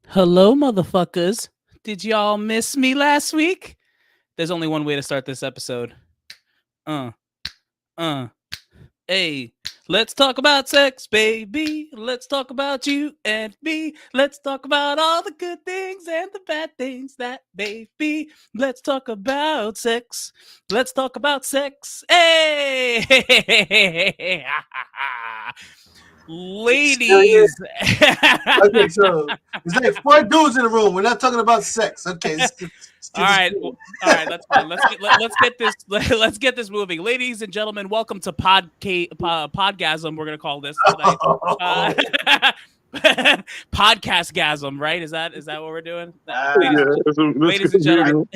Hello, motherfuckers. Did y'all miss me last week? There's only one way to start this episode. Uh, uh, hey. Let's talk about sex, baby. Let's talk about you and me. Let's talk about all the good things and the bad things that may be. Let's talk about sex. Let's talk about sex. Hey! Ladies. Okay, so there's like four dudes in the room. We're not talking about sex. Okay. All right, that's fine. Let's get this moving, ladies and gentlemen. Welcome to Podgasm. We're gonna call this tonight. Podcastgasm, right? Is that what we're doing? Ladies and gentlemen,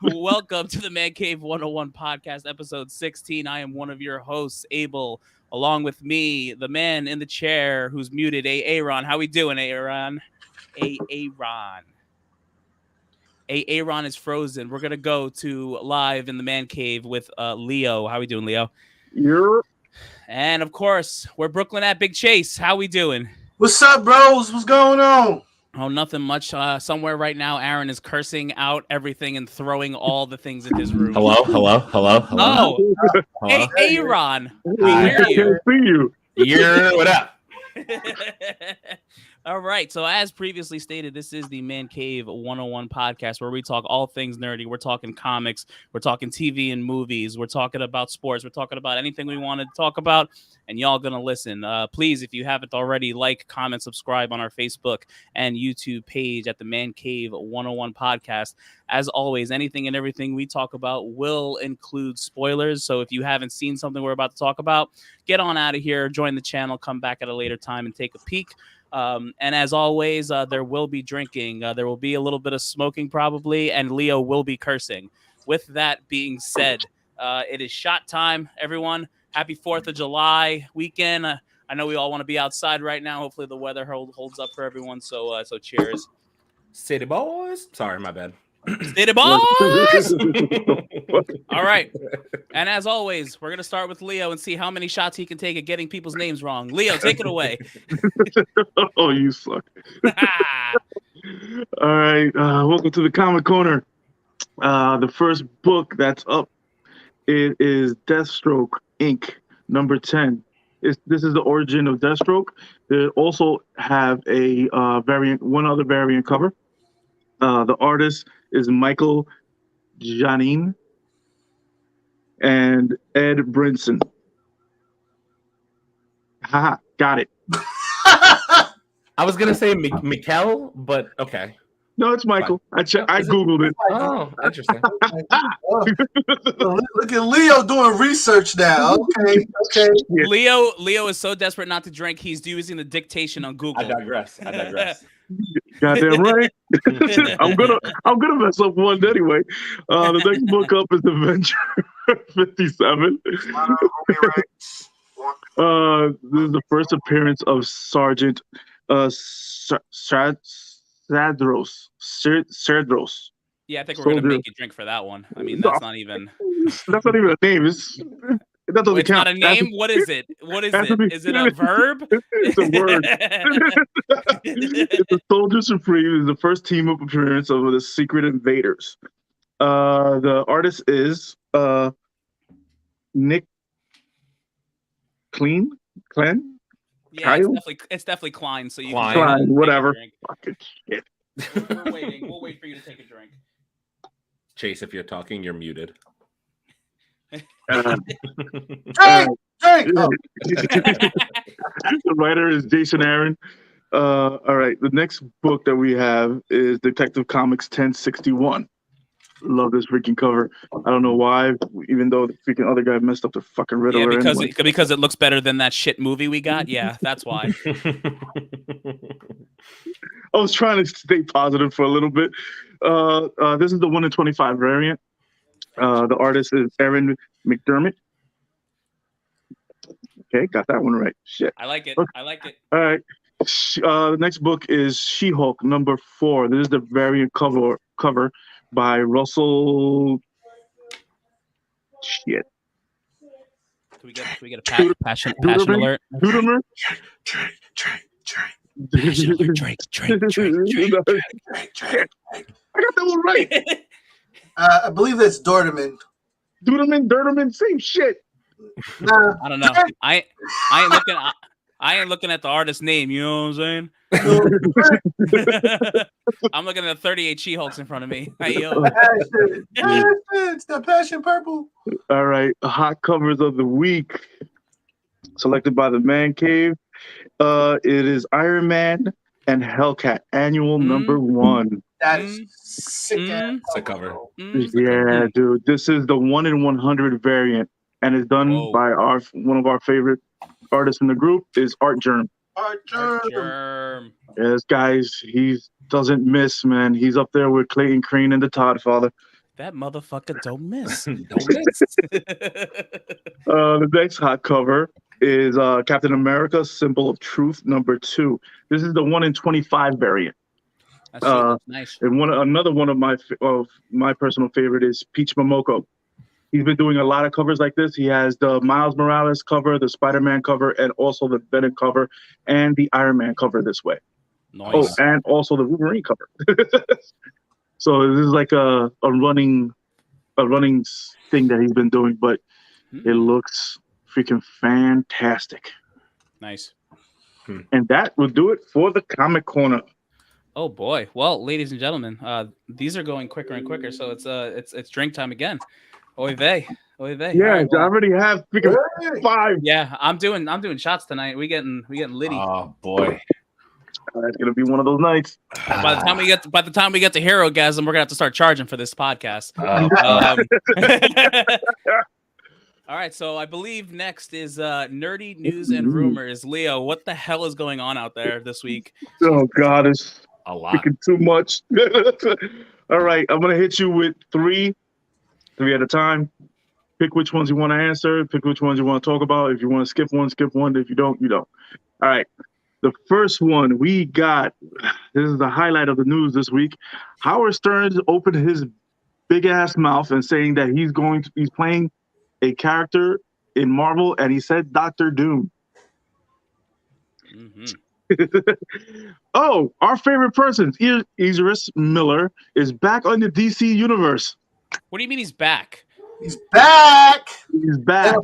welcome to the Mancave101 Podcast, episode 16. I am one of your hosts, Abel. Along with me, the man in the chair who's muted, Aaron. How we doing, Aaron? Aaron. Aaron is frozen. We're gonna go to live in the man cave with Leo. How we doing, Leo? Yep. And of course, we're Brooklyn at Big Chase. How we doing? What's up, bros? What's going on? Oh, nothing much. Somewhere right now, Aaron is cursing out everything and throwing all the things in his room. Hello. Oh, hey, Aaron. We hear you. See you. Yeah, what up? All right. So as previously stated, this is the Mancave101 Podcast where we talk all things nerdy. We're talking comics. We're talking TV and movies. We're talking about sports. We're talking about anything we want to talk about, and y'all going to listen. Please, if you haven't already, like, comment, subscribe on our Facebook and YouTube page at the Mancave101 Podcast. As always, anything and everything we talk about will include spoilers. So if you haven't seen something we're about to talk about, get on out of here, join the channel, come back at a later time and take a peek. And as always, there will be drinking. There will be a little bit of smoking probably, and Leo will be cursing. With that being said, it is shot time, everyone. Happy 4th of July weekend. I know we all want to be outside right now. Hopefully the weather holds up for everyone. So cheers. City boys. Sorry, my bad. City boys! All right. And as always, we're going to start with Leo and see how many shots he can take at getting people's names wrong. Leo, take it away. Oh, you suck. All right. Welcome to the Comic Corner. The first book that's up is Deathstroke, Inc., number 10. This is the origin of Deathstroke. They also have a one other variant cover. The artist is Michael Janine and Ed Brinson. Haha, got it. I was gonna say Mikkel, but okay. No, it's Michael. I Googled it. Oh, interesting. Look at Leo doing research now. Okay. Leo is so desperate not to drink, he's using the dictation on Google. I digress. Goddamn right. I'm gonna mess up one anyway. The next book up is Avenger 57. This is the first appearance of Sergeant Sardros. Yeah, I think we're gonna make you drink for that one. I mean, that's not even a name. That doesn't it's count. Not a name. What is it? Is it a verb? It's a word. It's the Soldier Supreme. Is the first team up appearance of the Secret Invaders. The artist is Nick Clen. Yeah, it's definitely Klein. So you Klein, whatever. Fucking shit. We're waiting. We'll wait for you to take a drink. Chase, if you're talking, you're muted. Drink. The writer is Jason Aaron. All right, the next book that we have is Detective Comics 1061. Love this freaking cover. I don't know why, even though the freaking other guy messed up the fucking Riddler. Yeah, because it looks better than that shit movie we got. Yeah, that's why. I was trying to stay positive for a little bit. This is the 1 in 25 variant. The artist is Aaron McDermott. Okay, got that one right. Shit. I like it. Okay. I like it. All right. The next book is She-Hulk number 4. This is the variant cover by Russell. Shit. Can we get a passion alert? Dudermer? Drake. Drake. I got that one right. I believe that's Dorderman. Duderman, same shit. Nah. I don't know. I ain't looking at the artist's name. You know what I'm saying? I'm looking at 38 She-Hulks in front of me. Hey, yo. Passion. It's the Passion Purple. All right, hot covers of the week, selected by the Man Cave. It is Iron Man and Hellcat Annual number 1. That is sick ass cover. Yeah, dude, this is the 1 in 100 variant, and it's done by one of our favorite artists in the group is Art Germ. Art Germ. Yeah, this guys, he doesn't miss, man. He's up there with Clayton Crane and the Todd Father. That motherfucker don't miss. The next hot cover is Captain America: Symbol of Truth number 2. This is the 1 in 25 variant. That's nice. And another one of my personal favorite is Peach Momoko. He's been doing a lot of covers like this. He has the Miles Morales cover, the Spider-Man cover, and also the Venom cover, and the Iron Man cover this way. Nice. Oh, and also the Wolverine cover. So this is like a running thing that he's been doing, but it looks freaking fantastic. Nice. And that will do it for the Comic Corner. Oh boy. Well, ladies and gentlemen, these are going quicker and quicker, so it's drink time again. Oy vey. Yeah, right, I already have freaking 5. Yeah, I'm doing shots tonight. We getting litty. Oh boy. It's gonna be one of those nights. By the time we get to Herogasm, we're gonna have to start charging for this podcast. All right, so I believe next is nerdy news and rumors. Leo, what the hell is going on out there this week? Oh God, it's a lot. Freaking too much. All right, I'm gonna hit you with three at a time. Pick which ones you want to answer. Pick which ones you want to talk about. If you want to skip one, skip one. If you don't, you don't. All right. The first one we got, this is the highlight of the news this week. Howard Stern opened his big ass mouth and saying that he's playing a character in Marvel, and he said Dr. Doom. Mm-hmm. Oh, our favorite person, Idris Miller, is back on the DC universe. What do you mean he's back? He's back. He's back.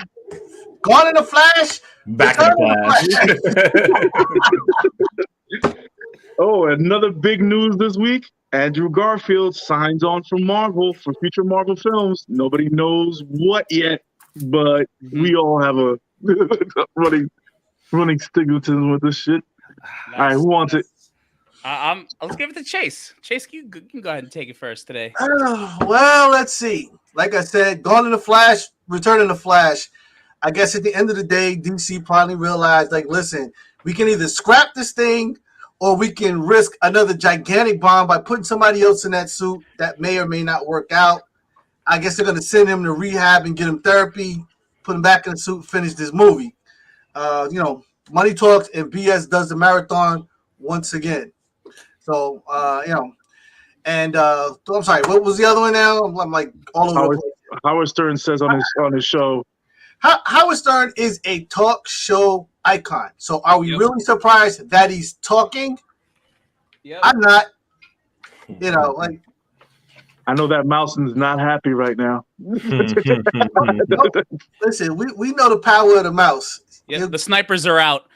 Gone in the Flash. Back in the Flash. Oh, another big news this week. Andrew Garfield signs on for Marvel for future Marvel films. Nobody knows what yet, but we all have a running stigmatism with this shit. Nice. All right, who wants it? Let's give it to Chase. Chase, you can go ahead and take it first today. Well, let's see. Like I said, Gone in the Flash, Return in the Flash. I guess at the end of the day, DC probably realized, like, listen, we can either scrap this thing or we can risk another gigantic bomb by putting somebody else in that suit that may or may not work out. I guess they're going to send him to rehab and get him therapy, put him back in the suit, finish this movie. Money talks and BS does the marathon once again. So, and I'm sorry, what was the other one now? I'm like all over the place. Howard Stern says on his show. Howard Stern is a talk show icon. So are we really surprised that he's talking? Yep. I'm not. I know that Mousen's not happy right now. Listen, we know the power of the mouse. Yeah, the snipers are out.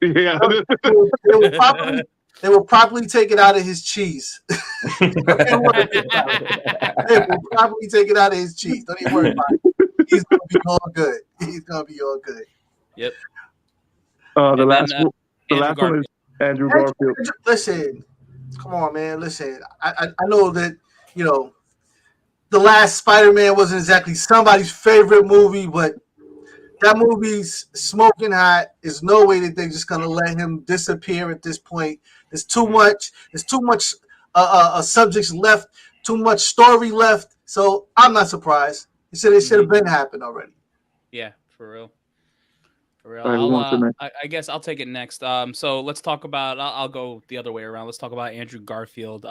Yeah. They will probably take it out of his cheese. They will probably take it out of his cheese. Don't even worry about it. He's gonna be all good. He's gonna be all good. Yep. The last one is Andrew Garfield. Listen, come on, man. Listen, I know that the last Spider-Man wasn't exactly somebody's favorite movie, but that movie's smoking hot. There's no way that they're just gonna let him disappear at this point. There's too much. There's too much subjects left. Too much story left. So I'm not surprised. He said it should have been happened already. Yeah, for real. Right, I guess I'll take it next. So let's talk about. I'll go the other way around. Let's talk about Andrew Garfield.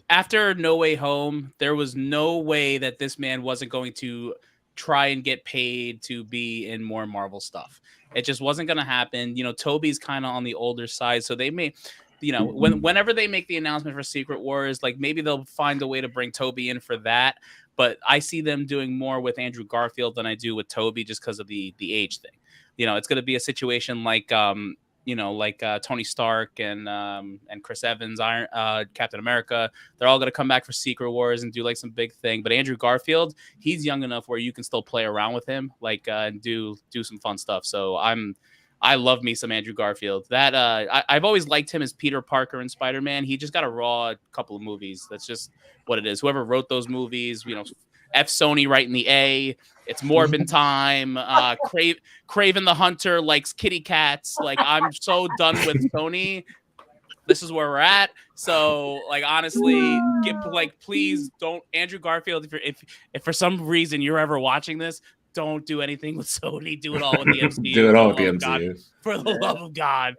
After No Way Home, there was no way that this man wasn't going to try and get paid to be in more Marvel stuff. It just wasn't going to happen. You know, Toby's kind of on the older side, so they may, you know, whenever they make the announcement for Secret Wars, like maybe they'll find a way to bring Toby in for that. But I see them doing more with Andrew Garfield than I do with Toby, just because of the age thing. You know, it's going to be a situation like Tony Stark and Chris Evans, Captain America. They're all going to come back for Secret Wars and do like some big thing. But Andrew Garfield, he's young enough where you can still play around with him, like and do some fun stuff. So I love me some Andrew Garfield. That I've always liked him as Peter Parker in Spider-Man. He just got a raw couple of movies. That's just what it is. Whoever wrote those movies, you know, F Sony writing the A. It's Morbin time. Craven the Hunter likes kitty cats. Like, I'm so done with Sony. This is where we're at. So, like, honestly, please don't, Andrew Garfield. If for some reason you're ever watching this, don't do anything with Sony. Do it all with the MCU. Do it all with the MCU. God, for the love of God.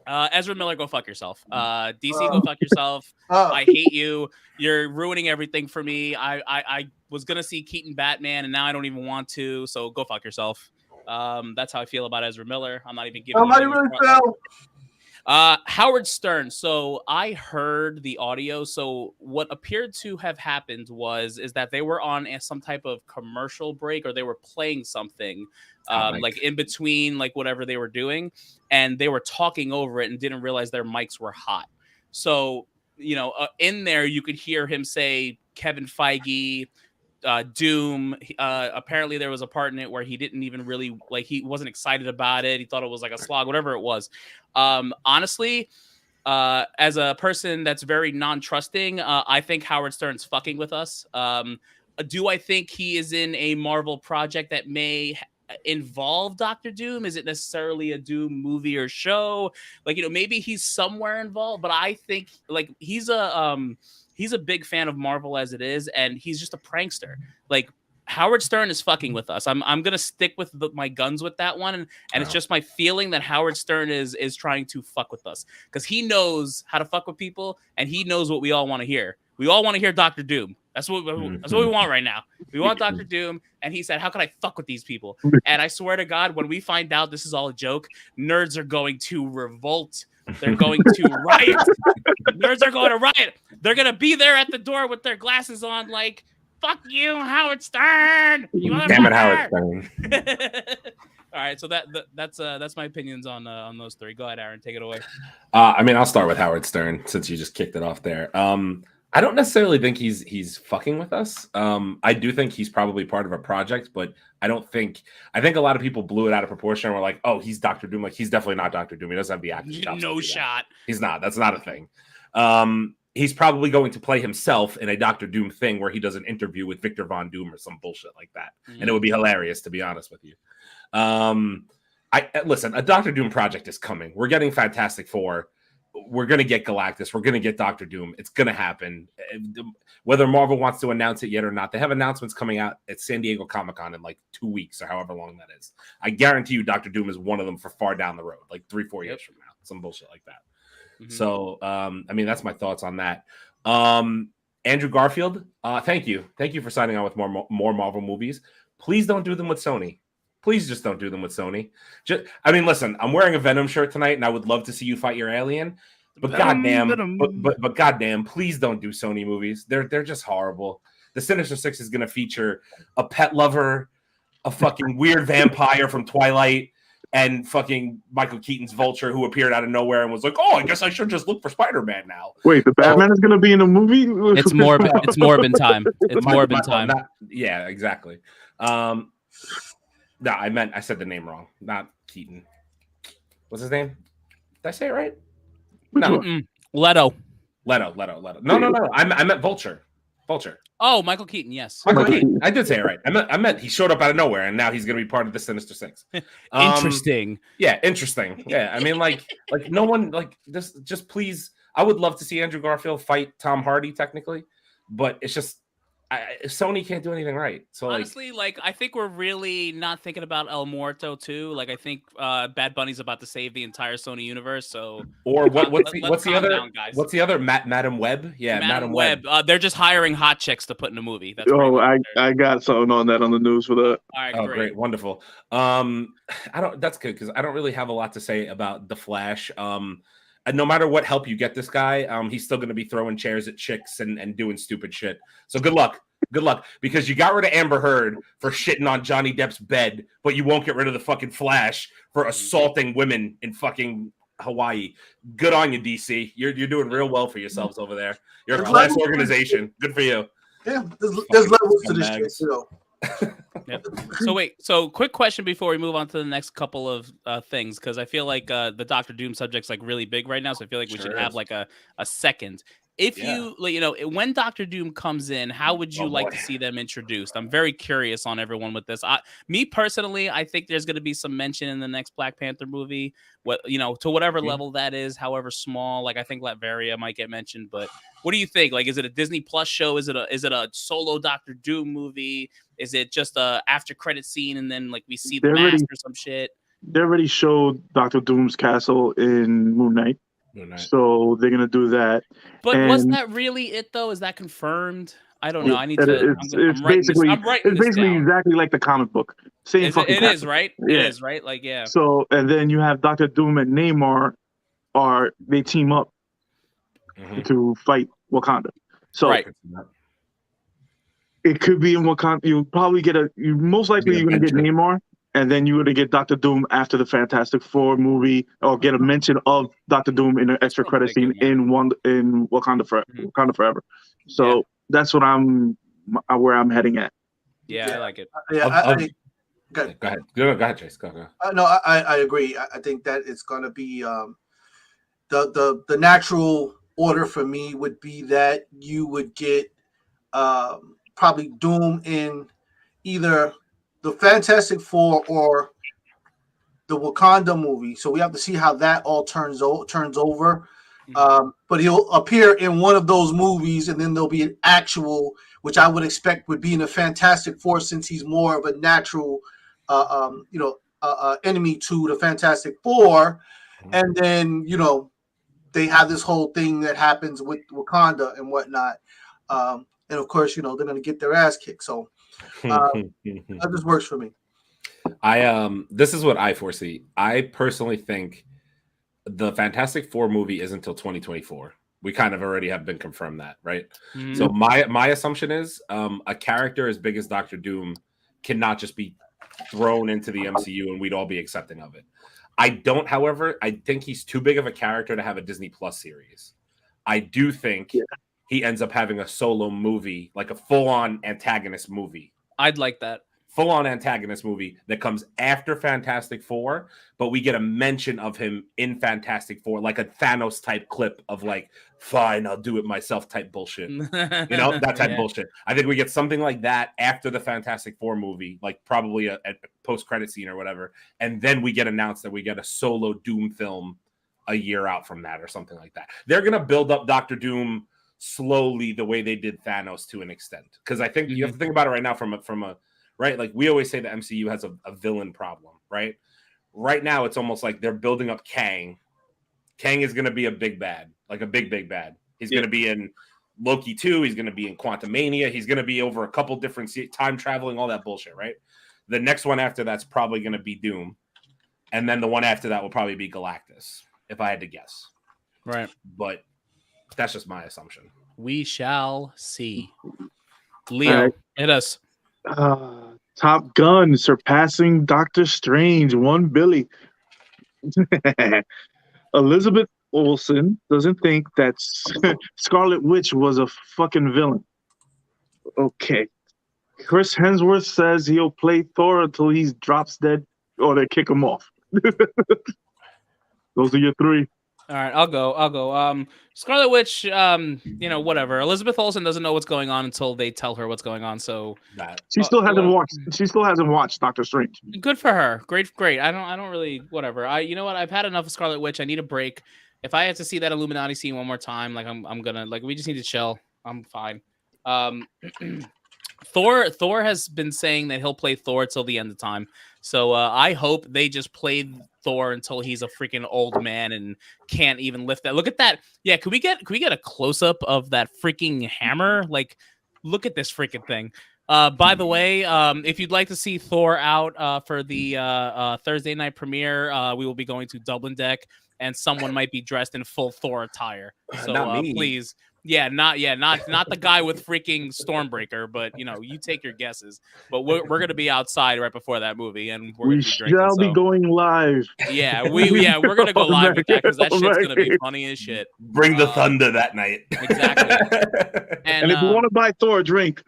Ezra Miller, go fuck yourself. DC, go fuck yourself. I hate you. You're ruining everything for me. I was gonna see Keaton Batman, and now I don't even want to. So go fuck yourself. That's how I feel about Ezra Miller. I'm not even giving. How do you really feel? Howard Stern. So I heard the audio. So what appeared to have happened is that they were on some type of commercial break, or they were playing something like in between, like whatever they were doing, and they were talking over it and didn't realize their mics were hot. So, you know, in there you could hear him say Kevin Feige, Doom. Apparently there was a part in it where he didn't even really he wasn't excited about it. He thought it was like a slog, whatever it was. Honestly, as a person that's very non-trusting, I think Howard Stern's fucking with us. Do I think he is in a Marvel project that may involve Doctor Doom? Is it necessarily a Doom movie or show? Like, you know, maybe he's somewhere involved, but I think like he's a big fan of Marvel as it is, and he's just a prankster. Like, Howard Stern is fucking with us. I'm gonna stick with my guns with that one, and it's just my feeling that Howard Stern is trying to fuck with us because he knows how to fuck with people, and he knows what we all want to hear. We all want to hear Doctor Doom. That's what we want right now. We want Doctor Doom, and he said, "How can I fuck with these people?" And I swear to God, when we find out this is all a joke, nerds are going to revolt. They're going to riot. Nerds are going to riot. They're gonna be there at the door with their glasses on, like, "Fuck you, Howard Stern! You Damn it, Howard Stern!" All right, so that's my opinions on those three. Go ahead, Aaron, take it away. I mean, I'll start with Howard Stern since you just kicked it off there. I don't necessarily think he's fucking with us. I do think he's probably part of a project, but I think a lot of people blew it out of proportion and were like, "Oh, he's Doctor Doom." Like, he's definitely not Doctor Doom. He doesn't have the acting chops. No shot. He's not. That's not a thing. He's probably going to play himself in a Doctor Doom thing where he does an interview with Victor Von Doom or some bullshit like that. And it would be hilarious, to be honest with you. Listen, a Doctor Doom project is coming. We're getting Fantastic Four. We're going to get Galactus. We're going to get Doctor Doom. It's going to happen. Whether Marvel wants to announce it yet or not, they have announcements coming out at San Diego Comic-Con in like 2 weeks or however long that is. I guarantee you Doctor Doom is one of them for far down the road, like 3-4 years from now, some bullshit like that. Mm-hmm. So, I mean, that's my thoughts on that. Andrew Garfield, thank you. Thank you for signing on with more Marvel movies. Please don't do them with Sony. Please just don't do them with Sony. Listen, I'm wearing a Venom shirt tonight, and I would love to see you fight your alien. But goddamn, please don't do Sony movies. They're just horrible. The Sinister Six is going to feature a pet lover, a fucking weird vampire from Twilight, and fucking Michael Keaton's Vulture, who appeared out of nowhere and was like, "Oh, I guess I should just look for Spider-Man now." Wait, the Batman is going to be in a movie? It's Morbin time. It's Morbin time. Yeah, exactly. No, I said the name wrong. Not Keaton. What's his name? Did I say it right? No. Leto. No. I meant Vulture. Oh, Michael Keaton, yes. Michael Keaton. I did say it right. I meant he showed up out of nowhere, and now he's going to be part of the Sinister Six. Interesting. Yeah, interesting. Yeah, I mean, like no one, like, just please. I would love to see Andrew Garfield fight Tom Hardy, technically, but it's just Sony can't do anything right. So honestly, I think we're really not thinking about El Muerto too. Like I think Bad Bunny's about to save the entire Sony universe. So or what's let's the calm other down, guys. what's the other Madam Web? Yeah, Madam Web. They're just hiring hot chicks to put in a movie. That's I got something on that on the news for that. All right, Oh, great, wonderful. That's good because I don't really have a lot to say about the Flash. And no matter what help you get this guy, he's still going to be throwing chairs at chicks and doing stupid shit. So good luck. Good luck, because you got rid of Amber Heard for shitting on Johnny Depp's bed, but you won't get rid of the fucking Flash for assaulting women in fucking Hawaii. Good on you, DC. You're doing real well for yourselves over there. You're a class organization. Good for you. Yeah, there's levels to this shit, you know. Yep. So quick question before we move on to the next couple of things, because I feel like the Doctor Doom subject's like really big right now, so I feel like we should have like a second. If you when Doctor Doom comes in, how would you like to see them introduced? I'm very curious on everyone with this. Me personally, I think there's going to be some mention in the next Black Panther movie. To whatever level that is, however small. Like I think Latveria might get mentioned, but what do you think? Like, is it a Disney Plus show? Is it a solo Doctor Doom movie? Is it just a after credit scene and then like we see the mask or some shit? They already showed Doctor Doom's castle in Moon Knight. So they're gonna do that. But was that really it though? Is that confirmed? I don't know. I need to. It's basically exactly like the comic book. Same fucking. It is, right? Yeah. It is, right? Like, yeah. So and then you have Doctor Doom and Namor they team up to fight Wakanda. So it could be in Wakanda. You probably you're gonna get Namor. And then you would get Doctor Doom after the Fantastic Four movie, or get a mention of Doctor Doom in an extra credit scene in Wakanda Forever. So that's what where I'm heading at. Yeah, I like it. Go ahead. Go ahead, Chase. Go. No, I agree. I think that it's going to be the natural order for me would be that you would get probably Doom in either the Fantastic Four or the Wakanda movie. So we have to see how that all turns over. But he'll appear in one of those movies, and then there'll be an actual, which I would expect would be in the Fantastic Four, since he's more of a natural, enemy to the Fantastic Four. And then, they have this whole thing that happens with Wakanda and whatnot. And of course, they're going to get their ass kicked. So, that just works for me. This is what I foresee. I personally think the Fantastic Four movie isn't until 2024. We kind of already have been confirmed that, right? Mm-hmm. So my assumption is a character as big as Doctor Doom cannot just be thrown into the MCU and we'd all be accepting of it. However, I think he's too big of a character to have a Disney Plus series. I do think he ends up having a solo movie, like a full-on antagonist movie. I'd like that. Full-on antagonist movie that comes after Fantastic Four, but we get a mention of him in Fantastic Four, like a Thanos type clip of like, fine, I'll do it myself type bullshit. That type bullshit. I think we get something like that after the Fantastic Four movie, like probably a post-credit scene or whatever, and then we get announced that we get a solo Doom film a year out from that or something like that. They're going to build up Doctor Doom slowly the way they did Thanos to an extent, because I think you have to think about it right now from a right, like we always say the MCU has a villain problem, right now it's almost like they're building up Kang is going to be a big bad, like a big bad. He's going to be in Loki 2, he's going to be in Quantumania, he's going to be over a couple different time traveling, all that bullshit, right? The next one after that's probably going to be Doom, and then the one after that will probably be Galactus, if I had to guess, right? But that's just my assumption. We shall see. Leo, hit us. Top Gun surpassing Doctor Strange, one Billy. Elizabeth Olsen doesn't think that Scarlet Witch was a fucking villain. Okay. Chris Hemsworth says he'll play Thor until he drops dead or they kick him off. Those are your three. All right, I'll go. Scarlet Witch, whatever. Elizabeth Olsen doesn't know what's going on until they tell her what's going on. So she still hasn't watched. She still hasn't watched Doctor Strange. Good for her. Great. I don't really whatever. You know what? I've had enough of Scarlet Witch. I need a break. If I have to see that Illuminati scene one more time, like I'm gonna we just need to chill. I'm fine. Thor has been saying that he'll play Thor till the end of time. So I hope they just play Thor until he's a freaking old man and can't even lift that. Look at that. Yeah, could we get a close up of that freaking hammer? Like, look at this freaking thing. By the way, if you'd like to see Thor out for the Thursday night premiere, we will be going to Dublin Deck, and someone might be dressed in full Thor attire. So Not me. please. Not the guy with freaking Stormbreaker, but you take your guesses. But we're gonna be outside right before that movie, and we're gonna be drinking. Shall be going live. Yeah, we're gonna go live with that because that shit's gonna be funny as shit. Bring the thunder that night. Exactly. And if you want to buy Thor a drink,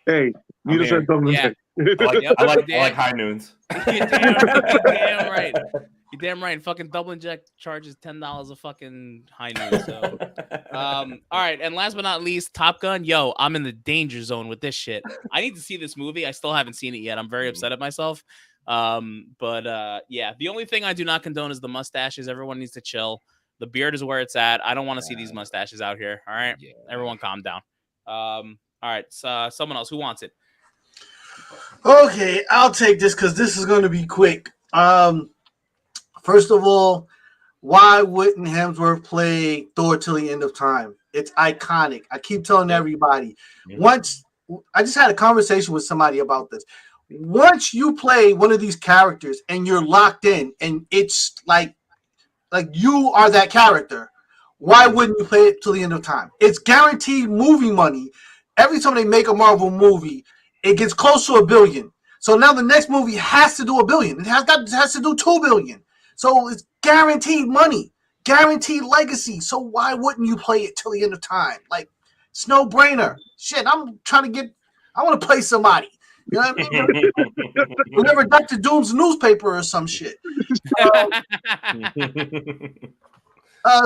hey, you just said something. Yeah. I like high noons. You're damn right. You're damn right. Fucking Dublin Jack charges $10 a fucking high noon. So, all right. And last but not least, Top Gun. Yo, I'm in the danger zone with this shit. I need to see this movie. I still haven't seen it yet. I'm very upset at myself. But the only thing I do not condone is the mustaches. Everyone needs to chill. The beard is where it's at. I don't want to see these mustaches out here. All right. Yeah. Everyone calm down. All right. So, someone else who wants it. Okay, I'll take this because this is going to be quick. First of all, why wouldn't Hemsworth play Thor till the end of time? It's iconic. I keep telling everybody. Once I just had a conversation with somebody about this. Once you play one of these characters and you're locked in, and it's like you are that character, why wouldn't you play it till the end of time? It's guaranteed movie money. Every time they make a Marvel movie, it gets close to $1 billion. So now the next movie has to do $1 billion. It has to do $2 billion. So it's guaranteed money, guaranteed legacy. So why wouldn't you play it till the end of time? Like, it's no brainer. Shit, I want to play somebody. You know what I mean? Whenever Dr. Doom's newspaper or some shit.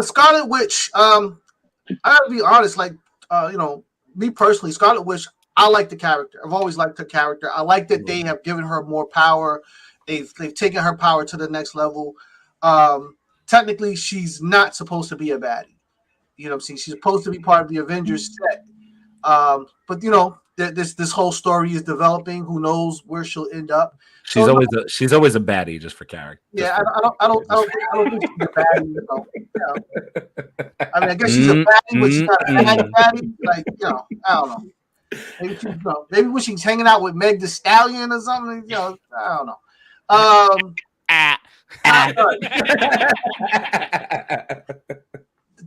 Scarlet Witch. I gotta be honest. Me personally, Scarlet Witch. I like the character. I've always liked the character. I like that they have given her more power. They've taken her power to the next level. Technically, she's not supposed to be a baddie. You know what I'm saying? She's supposed to be part of the Avengers set. But this whole story is developing. Who knows where she'll end up? She's always a baddie just for character. Yeah, I don't think she's a baddie. I mean, I guess she's a baddie, but she's not a baddie. Like, I don't know. Maybe when she's hanging out with Meg the Stallion or something. I don't know.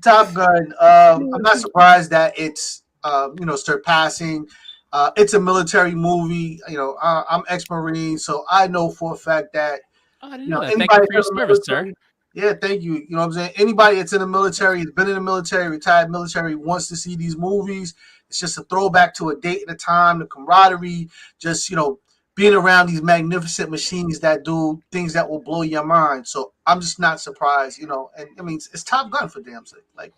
Top Gun. I'm not surprised that it's surpassing. It's a military movie. I'm ex-Marine, so I know for a fact that. Oh, I didn't know that. Thank you for your service, sir. Yeah, thank you. You know what I'm saying? Anybody that's in the military, has been in the military, retired military, wants to see these movies. It's just a throwback to a date and a time, the camaraderie, just, being around these magnificent machines that do things that will blow your mind. So I'm just not surprised, and I mean, it's Top Gun for damn sake. Like,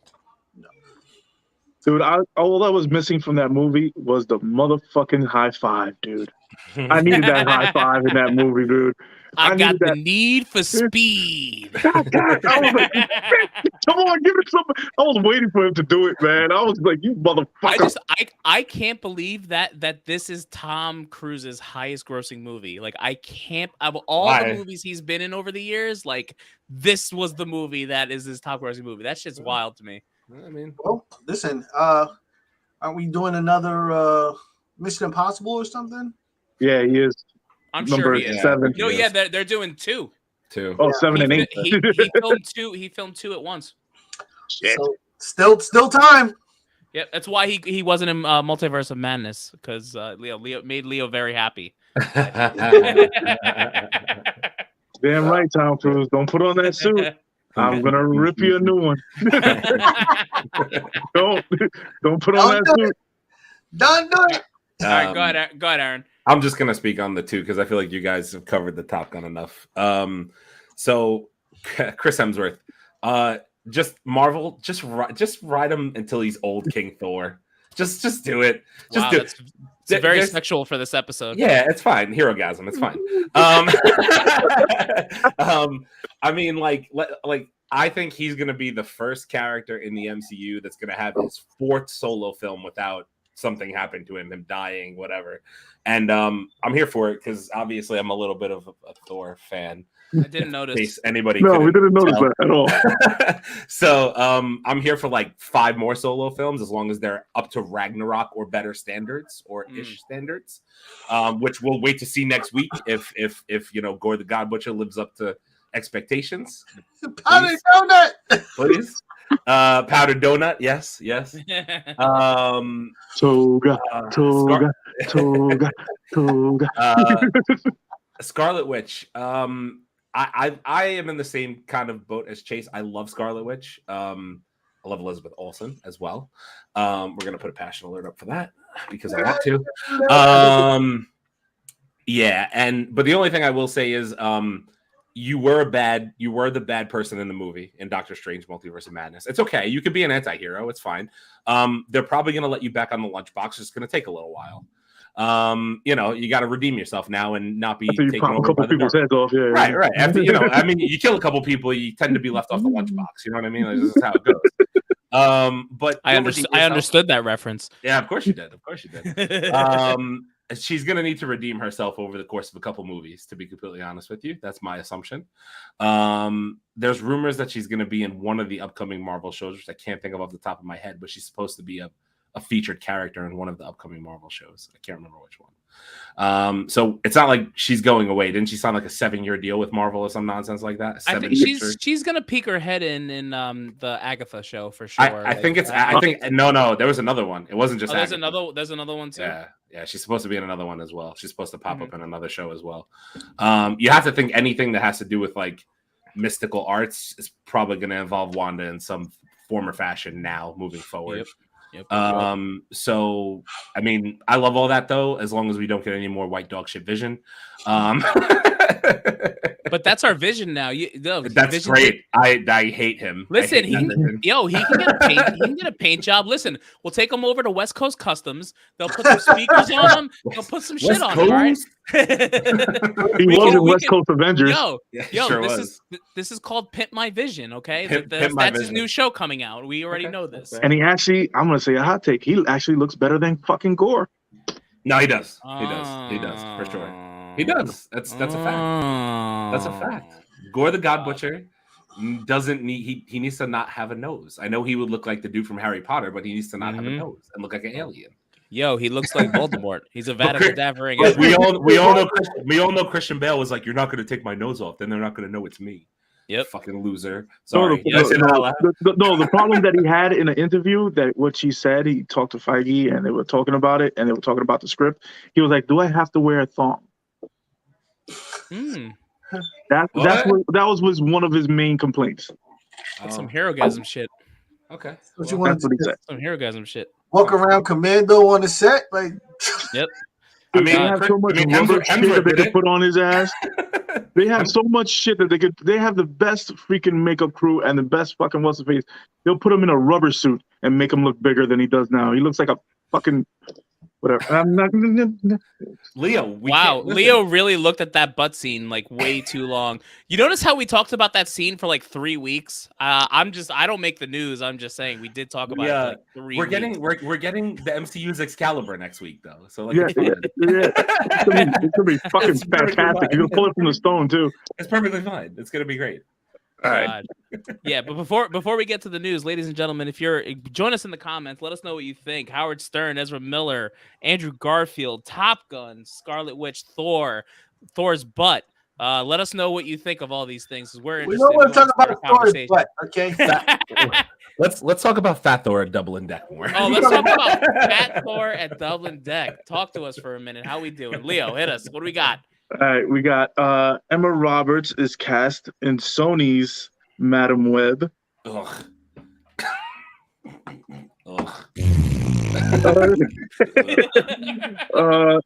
Dude, all I was missing from that movie was the motherfucking high five, dude. I needed that high five in that movie, dude. I got the need for speed. God, I was like, come on, give it something. I was waiting for him to do it, man. I was like, you motherfucker. I can't believe that this is Tom Cruise's highest grossing movie. Like, I can't, of all the movies he's been in over the years, like, this was the movie that is his top grossing movie. That shit's wild to me. I mean, well, listen, aren't we doing another Mission Impossible or something? Yeah, he is. I'm sure he is. 7. No, yeah, they're doing 2. Oh, 7 and 8. He filmed 2. He filmed 2 at once. Shit. So, still time. Yeah, that's why he wasn't in Multiverse of Madness, because Leo made Leo very happy. Damn right, Tom Cruise. Don't put on that suit. I'm gonna rip you a new one. don't put on that suit. Don't do it. All right, go ahead, Aaron. I'm just gonna speak on the 2 because I feel like you guys have covered the Top Gun enough. So Chris Hemsworth, just Marvel, just ride him until he's old King Thor. Just do it. Just do it. It's very sexual for this episode. Yeah, it's fine. Herogasm, it's fine. I mean, like I think he's gonna be the first character in the MCU that's gonna have his 4th solo film without something happened to him dying, whatever. And I'm here for it because obviously I'm a little bit of a Thor fan. I didn't notice. Anybody? No, we didn't notice tell. that at all. So I'm here for like 5 more solo films as long as they're up to Ragnarok or better standards or ish standards, which we'll wait to see next week if Gore the God Butcher lives up to expectations. Powdered donut. Please. Powdered donut, yes. Toga. Scarlet Witch. I am in the same kind of boat as Chase. I love Scarlet Witch. I love Elizabeth Olsen as well. We're gonna put a passion alert up for that because I want to. But the only thing I will say is you were the bad person in the movie in Doctor Strange Multiverse of Madness. It's okay. You could be an anti-hero. It's fine. They're probably going to let you back on the lunchbox. It's going to take a little while. You got to redeem yourself now and not be taking over a couple people's heads off. Yeah, right. After, you kill a couple people, you tend to be left off the lunchbox. You know what I mean? Like, this is how it goes. But I understood that reference. Yeah, of course you did. She's going to need to redeem herself over the course of a couple movies, to be completely honest with you. That's my assumption. There's rumors that she's going to be in one of the upcoming Marvel shows, which I can't think of off the top of my head, but she's supposed to be a featured character in one of the upcoming Marvel shows. I can't remember which one. So it's not like she's going away. Didn't she sign like a 7-year deal with Marvel or some nonsense like that? I think she's gonna peek her head in the Agatha show for sure. I think no. There was another one. It wasn't just. There's another one too. Yeah. She's supposed to be in another one as well. She's supposed to pop up in another show as well. You have to think anything that has to do with like mystical arts is probably going to involve Wanda in some form or fashion now moving forward. Yep. So I mean, I love all that though, as long as we don't get any more white dog shit Vision. But that's our Vision now. That's Vision great. I hate him. Listen, he can get a paint job. Listen, we'll take him over to West Coast Customs. They'll put some speakers on him. They'll put some shit on him. All right. He was in West Coast Avengers. This is called Pimp My Vision. Okay, that's his new show coming out. We already know this. And he actually, I'm gonna say a hot take. He actually looks better than fucking Gore. No, he does. He does for sure. He does. That's a fact. That's a fact. Gore the God Butcher doesn't need. He needs to not have a nose. I know he would look like the dude from Harry Potter, but he needs to not have a nose and look like an alien. Yo, he looks like Voldemort. He's a vat of cadavering. We all know Christian Bale was like, "You're not going to take my nose off, then they're not going to know it's me." Yep, fucking loser. Sorry. The problem that he had in an interview, that what she said, he talked to Feige and they were talking about it and they were talking about the script. He was like, "Do I have to wear a thong?" That was one of his main complaints. That's some Herogasm shit. Okay, what you want to do? Some Herogasm shit. Walk around commando on the set, like. Yep. I mean, they have so much rubber shit that they could put on his ass. They have so much shit that they have the best freaking makeup crew and the best fucking what's the face. They'll put him in a rubber suit and make him look bigger than he does now. He looks like a fucking whatever. I'm not Leo. Leo really looked at that butt scene like way too long. You notice how we talked about that scene for like 3 weeks? I don't make the news. I'm just saying we did talk about it for like 3 weeks. We're getting the MCU's Excalibur next week though. So like, it's gonna be fucking fantastic. You're gonna pull it from the stone too. It's perfectly fine. It's gonna be great. All right. Yeah, but before we get to the news, ladies and gentlemen, join us in the comments, let us know what you think. Howard Stern, Ezra Miller, Andrew Garfield, Top Gun, Scarlet Witch, Thor's butt. Let us know what you think of all these things. We're interested. We don't want to talk about Thor's butt, okay? Let's talk about Fat Thor at Dublin Deck more. Oh, let's talk about Fat Thor at Dublin Deck. Talk to us for a minute. How we doing? Leo, hit us. What do we got? All right, we got Emma Roberts is cast in Sony's Madam Web. Ugh.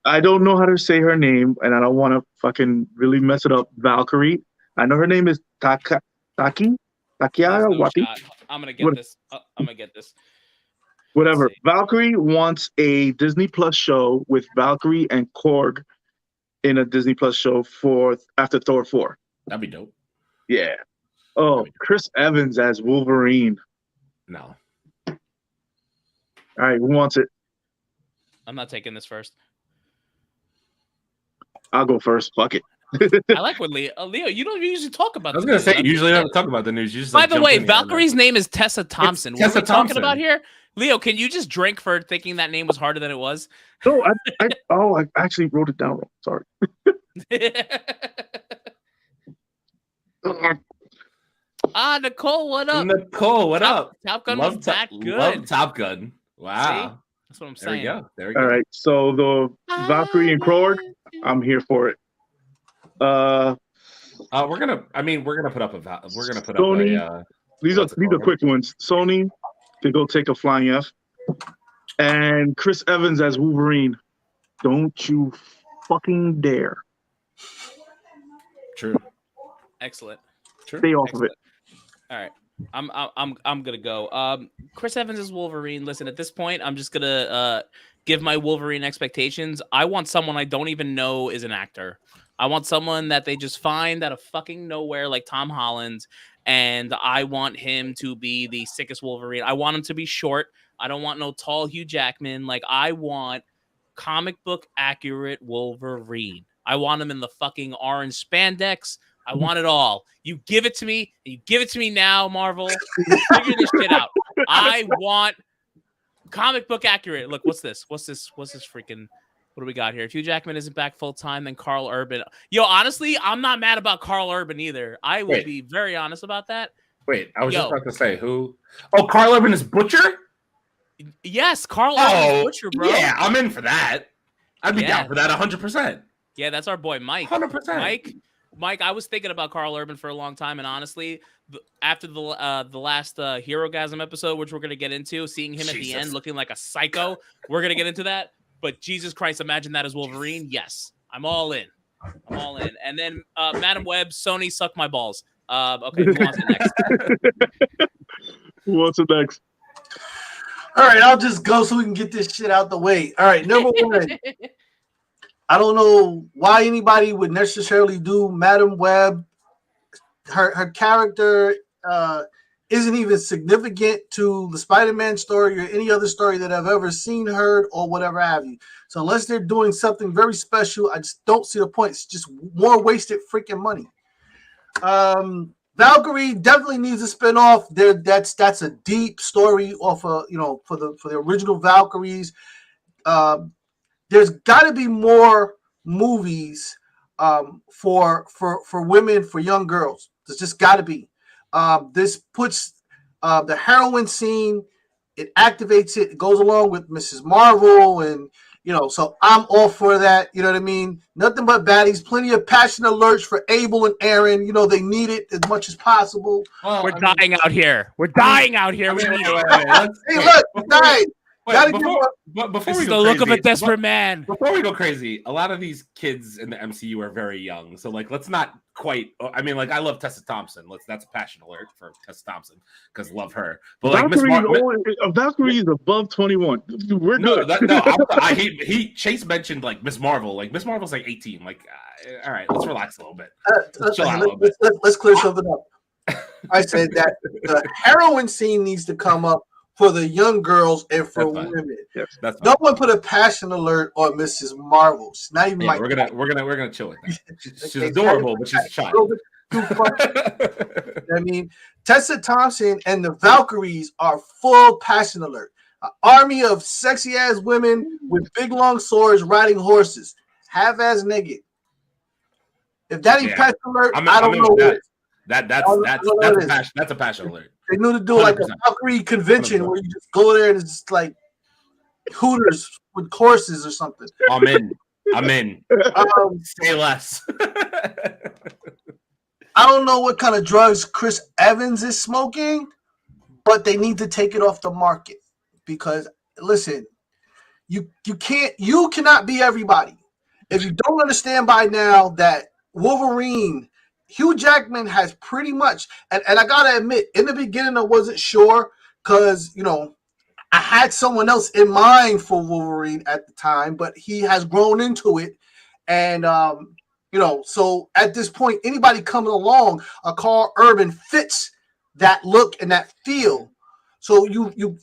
I don't know how to say her name, and I don't want to fucking really mess it up. Valkyrie. I know her name is Takiara Wati. I'm gonna get this. I'm gonna get this. Whatever. Valkyrie wants a Disney Plus show with Valkyrie and Korg in a Disney Plus show after Thor 4. That'd be dope. Yeah. Oh, Chris Evans as Wolverine. No. All right, who wants it? I'm not taking this first. I'll go first. Fuck it. I like when Leo, you don't usually talk about I was the gonna news. say, usually don't talk about the news. You just, By like, the jump way, in here and, Valkyrie's name is Tessa Thompson. What Tessa are we talking Thompson. about here? Leo, can you just drink for thinking that name was harder than it was? No, I actually wrote it down wrong. Sorry. Nicole, what up? Nicole, what up? Top Gun Love was that good. Love Top Gun. Wow. That's what I'm There we saying. go. There we go. All right. So the Valkyrie and Krog, I'm here for it. We're gonna put up a. Sony. These are quick ones. Sony can go take a flying F, and Chris Evans as Wolverine. Don't you fucking dare. True. Excellent. True. Stay off of it. All right. I'm gonna go. Chris Evans is Wolverine. Listen, at this point, I'm just gonna give my Wolverine expectations. I want someone I don't even know is an actor. I want someone that they just find out of fucking nowhere, like Tom Holland, and I want him to be the sickest Wolverine. I want him to be short. I don't want no tall Hugh Jackman. Like, I want comic book accurate Wolverine. I want him in the fucking orange spandex. I want it all. You give it to me, and you give it to me now, Marvel. Figure this shit out. I want comic book accurate. Look, what's this? What's this freaking... What do we got here? If Hugh Jackman isn't back full time, then Carl Urban. Yo, honestly, I'm not mad about Carl Urban either. I will be very honest about that. Wait, I was just about to say who? Oh, Carl Urban is Butcher? Yes, Carl Urban is Butcher, bro. Yeah, I'm in for that. I'd be down for that 100%. Yeah, that's our boy Mike. 100%. Mike, I was thinking about Carl Urban for a long time, and honestly, after the last Herogasm episode, which we're gonna get into, seeing him at the end looking like a psycho, we're gonna get into that. But Jesus Christ, imagine that as Wolverine. Yes, I'm all in. And then Madam Web, Sony, suck my balls. Okay, who wants it next? What's it next? All right, I'll just go so we can get this shit out the way. All right, number one. I don't know why anybody would necessarily do Madam Web. Her character isn't even significant to the Spider-Man story or any other story that I've ever seen, heard, or whatever have you. So unless they're doing something very special, I just don't see the point. It's just more wasted freaking money. Valkyrie definitely needs a spinoff. That's a deep story off of, for the original Valkyries. There's got to be more movies for women, for young girls. There's just got to be. This puts the heroine scene, it activates it. It goes along with Mrs. Marvel, and so I'm all for that. You know what I mean? Nothing but baddies. Plenty of passion alerts for Abel and Aaron. They need it as much as possible. Well, We're dying out here. We're dying out here. Hey, look, dying. Before we the go look crazy, of a desperate man. Before we go crazy, a lot of these kids in the MCU are very young, so let's not quite. I mean, I love Tessa Thompson. That's a passion alert for Tessa Thompson because love her. But Valkyrie is above 21. We're good. Chase mentioned Miss Marvel. Miss Marvel's 18. All right, let's relax a little bit. Let's clear something up. I said that the heroin scene needs to come up for the young girls and for women. Yes, no one put a passion alert on Mrs. Marvel. She's not even we're gonna chill with that. She's adorable, but she's a child. I mean, Tessa Thompson and the Valkyries are full passion alert. An army of sexy ass women with big long swords riding horses. Half-ass naked. If that ain't passion alert, I don't know what. That's a passion alert. They knew to do 100%. Like a Valkyrie convention 100%. Where you just go there and it's just like Hooters with courses or something. I'm in. Say less. I don't know what kind of drugs Chris Evans is smoking, but they need to take it off the market because listen, you cannot be everybody. If you don't understand by now that Wolverine, Hugh Jackman has pretty much, and I gotta admit, in the beginning I wasn't sure because I had someone else in mind for Wolverine at the time, but he has grown into it, and so at this point, anybody coming along, a Carl Urban fits that look and that feel. So you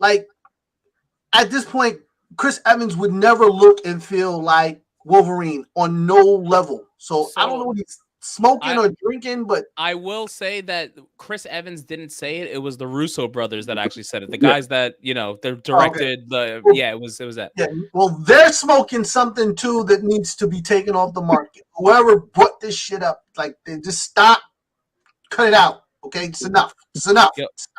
at this point, Chris Evans would never look and feel like Wolverine on no level. So I don't know what he's smoking or drinking, but I will say that Chris Evans didn't say it. It was the Russo brothers that actually said it. The guys that, they directed it was that. Yeah, well, they're smoking something too that needs to be taken off the market. Whoever brought this shit up, like, they just stop, cut it out. Okay, it's enough. It's enough.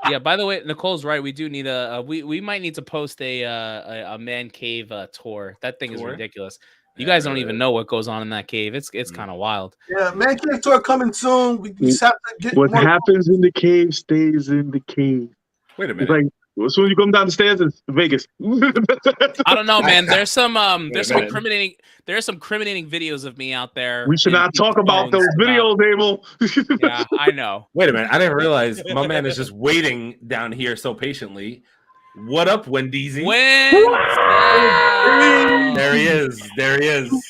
Yeah. By the way, Nicole's right. We do need we might need to post a man cave tour. That thing is ridiculous. You guys don't even know what goes on in that cave. It's kind of wild. Yeah, man cave tour coming soon. We just have to get what happens in the cave stays in the cave. Wait a minute. It's like, as soon as you come down the stairs, it's Vegas. I don't know, man. There's some incriminating videos of me out there. We should not talk about those videos, Abel. Yeah, I know. Wait a minute. I didn't realize my man is just waiting down here so patiently. What up, Wendeezy? There he is.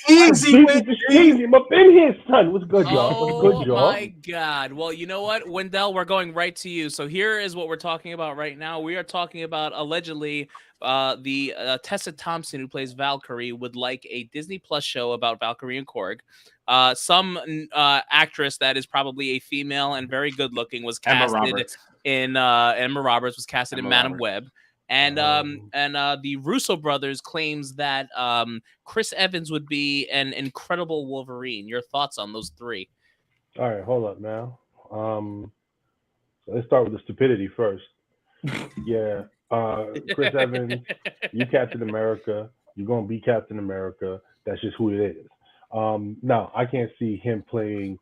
Easy, easy. I'm up in here, son. What's good, y'all? What's good, y'all? Oh my God. Well, you know what, Wendell, we're going right to you. So here is what we're talking about right now. We are talking about allegedly the Tessa Thompson, who plays Valkyrie, would like a Disney Plus show about Valkyrie and Korg. Some actress that is probably a female and very good looking was casted in Emma Roberts was casted in Madam Web. And the Russo brothers claims that Chris Evans would be an incredible Wolverine. Your thoughts on those three? All right, hold up now. So let's start with the stupidity first. Yeah, Chris Evans, you Captain America. You're gonna be Captain America. That's just who it is. No, I can't see him playing.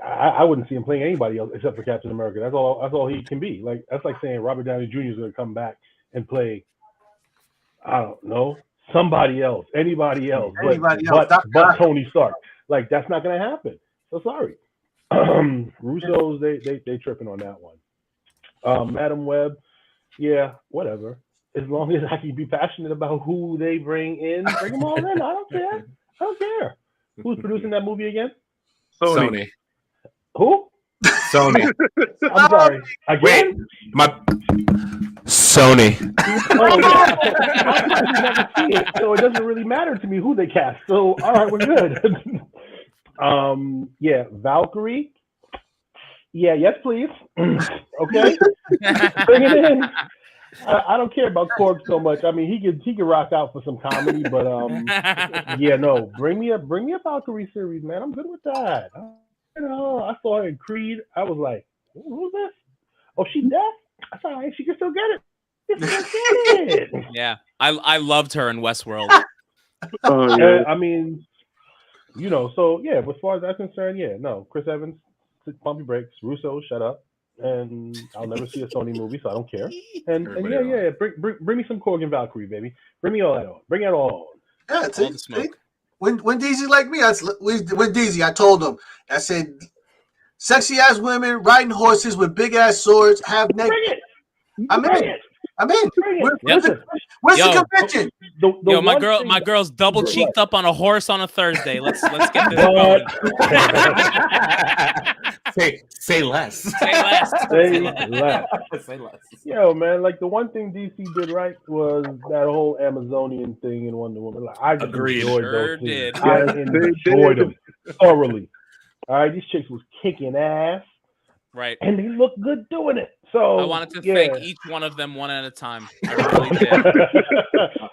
I wouldn't see him playing anybody else except for Captain America. That's all he can be. Like, that's like saying Robert Downey Jr. is gonna come back and play, I don't know, somebody else, anybody else, but Tony Stark. Like, that's not gonna happen. So sorry. Russo's they tripping on that one. Madam Web, yeah, whatever. As long as I can be passionate about who they bring them all in. I don't care. Who's producing that movie again? Sony. Who? Sony. I'm sorry. Again? Wait, Sony. Oh, yeah. I've never seen it, so it doesn't really matter to me who they cast. So, all right, we're good. Yeah, Valkyrie. Yeah, yes, please. Okay, bring it in. I don't care about Korg so much. I mean, he could rock out for some comedy, but yeah, no. Bring me a Valkyrie series, man. I'm good with that. I saw her in Creed. I was like, who's this? Oh, she deaf? That's all right. She can still get it. Yeah, I loved her in Westworld. Yeah. I mean, so yeah. As far as that's concerned, yeah, no. Chris Evans, pump your brakes. Russo, shut up. And I'll never see a Sony movie, so I don't care. And yeah. Bring me some Korg and Valkyrie, baby. Bring me all that on. Bring it all on. Yeah, see, when DZ like me, when DZ, I told him, I said, sexy ass women riding horses with big ass swords have neck. I'm in. Where's the convention? My girl's double cheeked up on a horse on a Thursday. Let's get this going. Say less. Say less. Yo, man, like, the one thing DC did right was that whole Amazonian thing in Wonder Woman. Like, I just enjoyed those things. I enjoyed them thoroughly. All right, these chicks was kicking ass. Right. And they look good doing it. So I wanted to thank each one of them one at a time. I really did.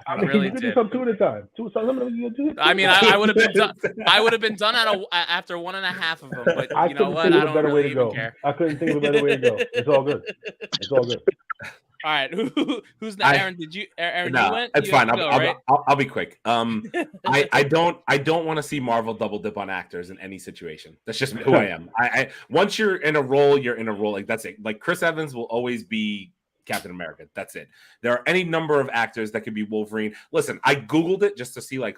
I really did. Two at a time. I mean, I would have been done. I would have been done after 1.5 of them. But you know what? I don't really even care. I couldn't think of a better way to go. It's all good. All right, who's the Aaron? Aaron, you went? It's fine. I'll be quick. I don't want to see Marvel double dip on actors in any situation. That's just who I am. I once you're in a role, you're in a role. Like, that's it. Like, Chris Evans will always be Captain America. That's it. There are any number of actors that could be Wolverine. Listen, I Googled it just to see, like,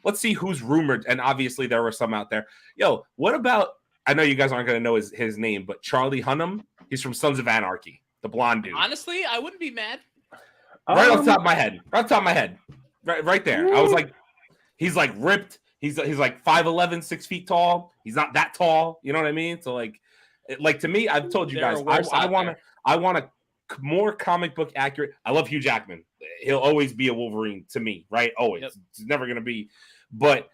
let's see who's rumored. And obviously there were some out there. Yo, what about, I know you guys aren't going to know his name, but Charlie Hunnam. He's from Sons of Anarchy. The blonde dude. Honestly, I wouldn't be mad. Right off the top of my head. Right there. I was like, he's like ripped. He's like 5'11", 6 feet tall. He's not that tall. You know what I mean? So like to me, I've told you guys, I want to more comic book accurate. I love Hugh Jackman. He'll always be a Wolverine to me, right? Always. Yep. It's never going to be. But,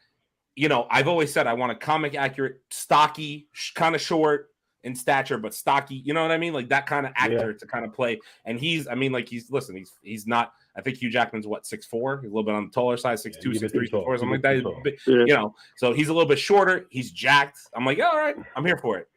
you know, I've always said I want a comic accurate, stocky, kind of short in stature, but stocky. You know what I mean? Like that kind of actor to kind of play. And he's not. I think Hugh Jackman's 6'4", he's a little bit on the taller side, 6'2", 6'3", 6'4", something like that. You know, so he's a little bit shorter. He's jacked. I'm like, all right, I'm here for it.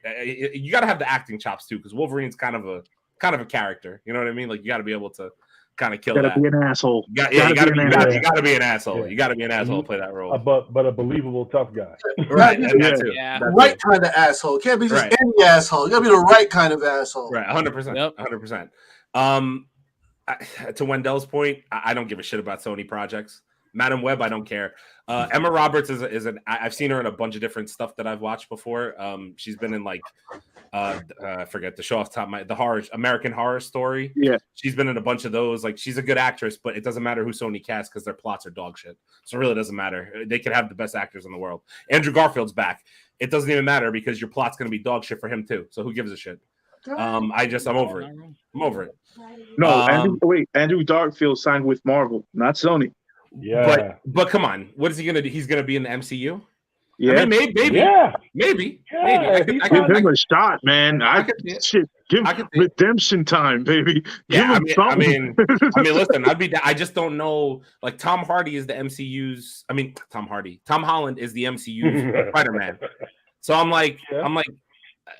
You got to have the acting chops too, because Wolverine's kind of a character. You know what I mean? Like you got to be able to kind of kill that. You got to be an asshole. You got to be an asshole. Yeah. You got to be an asshole to play that role. But a believable tough guy. Right. The right kind of asshole. It can't be just any asshole. You got to be the right kind of asshole. Right. 100%. 100%. To Wendell's point, I don't give a shit about Sony projects. Madam Web, I don't care. Emma Roberts I've seen her in a bunch of different stuff that I've watched before. She's been in I forget the show off the top the American Horror Story. Yeah, she's been in a bunch of those. Like she's a good actress, but it doesn't matter who Sony casts because their plots are dog shit. So it really doesn't matter. They could have the best actors in the world. Andrew Garfield's back. It doesn't even matter because your plot's going to be dog shit for him too. So who gives a shit? I'm over it. I'm over it. No, Andrew Garfield signed with Marvel, not Sony. Yeah, but come on, what is he gonna do? He's gonna be in the MCU. Yeah, I mean, maybe. I give him a shot, man. Give redemption time, baby. Yeah, I mean, listen, I just don't know. Like Tom Hardy is the MCU's. I mean, Tom Holland is the MCU's Spider-Man. So I'm like,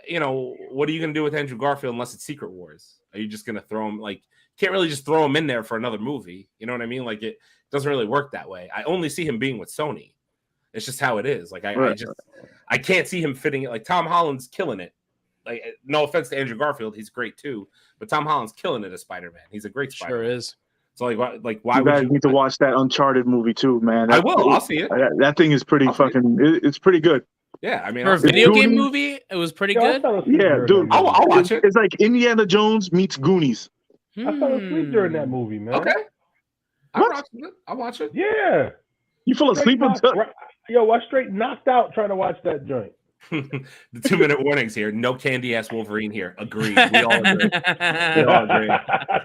you know, what are you going to do with Andrew Garfield unless it's Secret Wars? Are you just going to throw him? Like, can't really just throw him in there for another movie. You know what I mean? Like, it doesn't really work that way. I only see him being with Sony. It's just how it is. Like, I can't see him fitting it. Like, Tom Holland's killing it. Like, no offense to Andrew Garfield, he's great too. But Tom Holland's killing it as Spider-Man. He's a great Spider-Man. Sure is. So, why you guys need to watch that Uncharted movie too, man? I will. I'll see it. That thing is pretty it's pretty good. Yeah, I mean, for a video game movie, it was pretty good. Yeah, dude, I'll watch it. It's like Indiana Jones meets Goonies. I fell asleep during that movie, man. Okay, I'll watch it. Yeah, you fell asleep I straight knocked out trying to watch that joint. The 2-minute warnings here. No candy ass Wolverine here. Agreed. We all agree.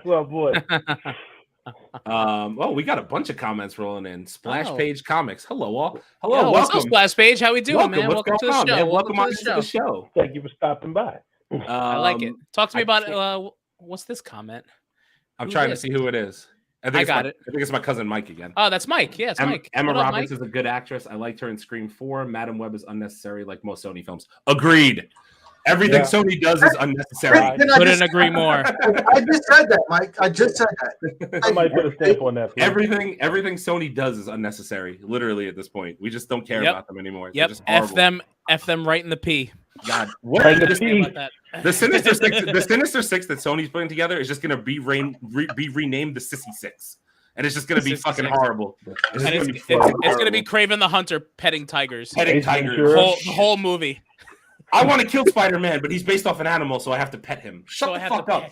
Well, boy. We got a bunch of comments rolling in. Splash Page Comics. Hello, all. Hello, welcome. What's up, Splash Page? How we doing, man? Welcome to the show. Man? Welcome to the show. Thank you for stopping by. I like it. Talk to me about what's this comment? I'm trying to see who it is. I think it's my cousin Mike again. Oh, that's Mike. Yeah, it's Mike. Emma Roberts is a good actress. I liked her in Scream 4. Madam Web is unnecessary, like most Sony films. Agreed. Everything Sony does is unnecessary. Couldn't agree more. I just said that, Mike. I just said that. I might put a stamp on that. Please. Everything Sony does is unnecessary. Literally, at this point, we just don't care about them anymore. Yep. F them right in the P. God, what the Sinister Six that Sony's putting together is just going to be renamed the Sissy Six, and it's just going to be fucking horrible. It's going to be Kraven the Hunter petting tigers. The whole movie. I want to kill Spider-Man, but he's based off an animal, so I have to pet him. Shut the fuck up.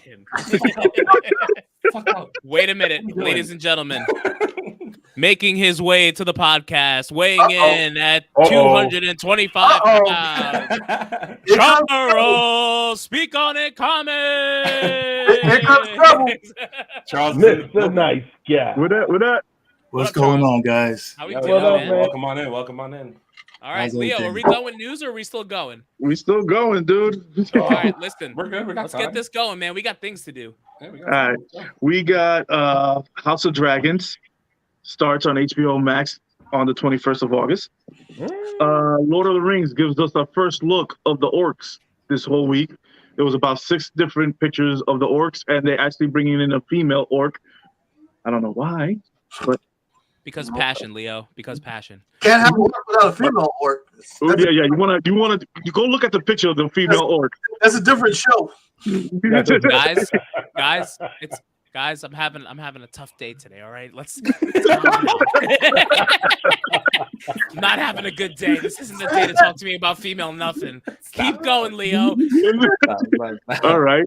Fuck up. Wait a minute, ladies and gentlemen. Making his way to the podcast, weighing in at 225 pounds. Charles, speak on it, comment. Here comes trouble. Charles, Mr. Nice Guy. What up? What's going on, guys? How we doing, man? Welcome on in. All right, Leo, are we going news or are we still going? We still going, dude. All right, listen. We're good. Let's get this going, man. We got things to do. All right. We got House of Dragons. Starts on HBO Max on the 21st of August. Lord of the Rings gives us our first look of the orcs this whole week. There was about 6 different pictures of the orcs, and they're actually bringing in a female orc. I don't know why, but because passion, Leo. Because passion. Can't have a orc without a female orc. Yeah. You wanna go look at the picture of the female orc. That's a different show. Guys, I'm having a tough day today. All right, let's. I'm not having a good day. This isn't the day to talk to me about female nothing. Keep going, Leo. All right,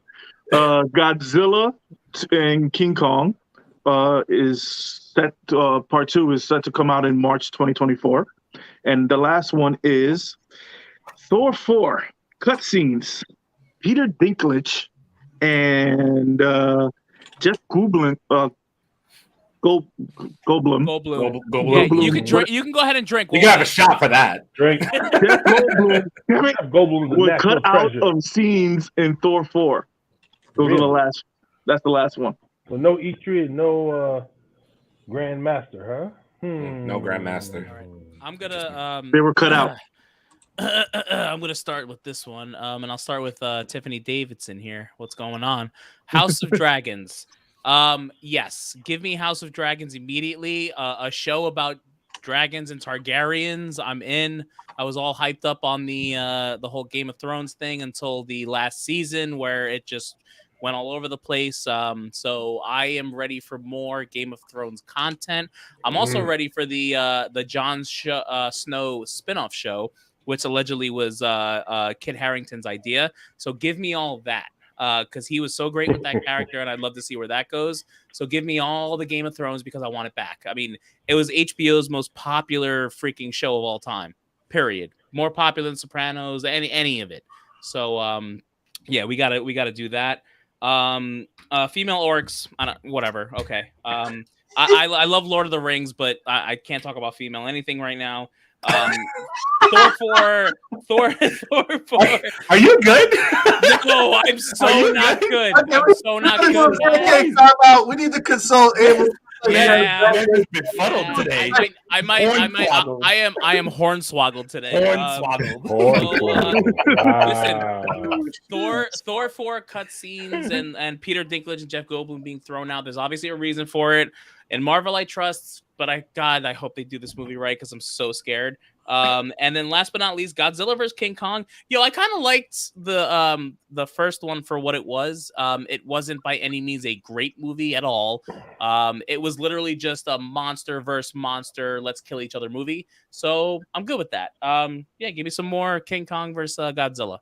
Godzilla and King Kong is set. Part 2 is set to come out in March 2024, and the last one is Thor 4 cutscenes. Peter Dinklage and Jeff Goldblum. Goldblum. Goldblum. Go Yeah, Blue. you can drink. You can go ahead and drink. You can have a shot for that. Drink. Jeff Goldblum. Damn it. Goldblum is a Was national cut out treasure. of scenes in Thor 4. Those are the Really? last. That's the last one. So no E3, no Grandmaster, huh? No Grandmaster. I'm gonna. They were cut out. I'm gonna start with this one, and I'll start with Tiffany Davidson here. What's going on? House of Dragons. Yes, give me House of Dragons immediately. A show about dragons and Targaryens. I'm in. I was all hyped up on the whole Game of Thrones thing until the last season, where it just went all over the place. So I am ready for more Game of Thrones content. I'm also ready for the Jon Snow spinoff show, which allegedly was Kit Harington's idea. So give me all that. Because he was so great with that character, and I'd love to see where that goes. So give me all the Game of Thrones because I want it back. I mean, it was HBO's most popular freaking show of all time. Period. More popular than Sopranos, any of it. So yeah, we gotta do that. Female orcs, whatever. Okay. I love Lord of the Rings, but I can't talk about female anything right now. Thor 4. Are you good? No, I'm so not good. I'm so not good. Okay, time out. We need to consult Abel. Yeah, It's befuddled today. I am hornswoggled today. Listen, Thor 4 cutscenes and Peter Dinklage and Jeff Goldblum being thrown out. There's obviously a reason for it. And Marvel I trust, but I hope they do this movie right because I'm so scared. And then last but not least, Godzilla vs. King Kong. Yo, I kind of liked the first one for what it was. It wasn't by any means a great movie at all. It was literally just a monster versus monster, let's kill each other movie. So I'm good with that. Yeah, give me some more King Kong versus Godzilla.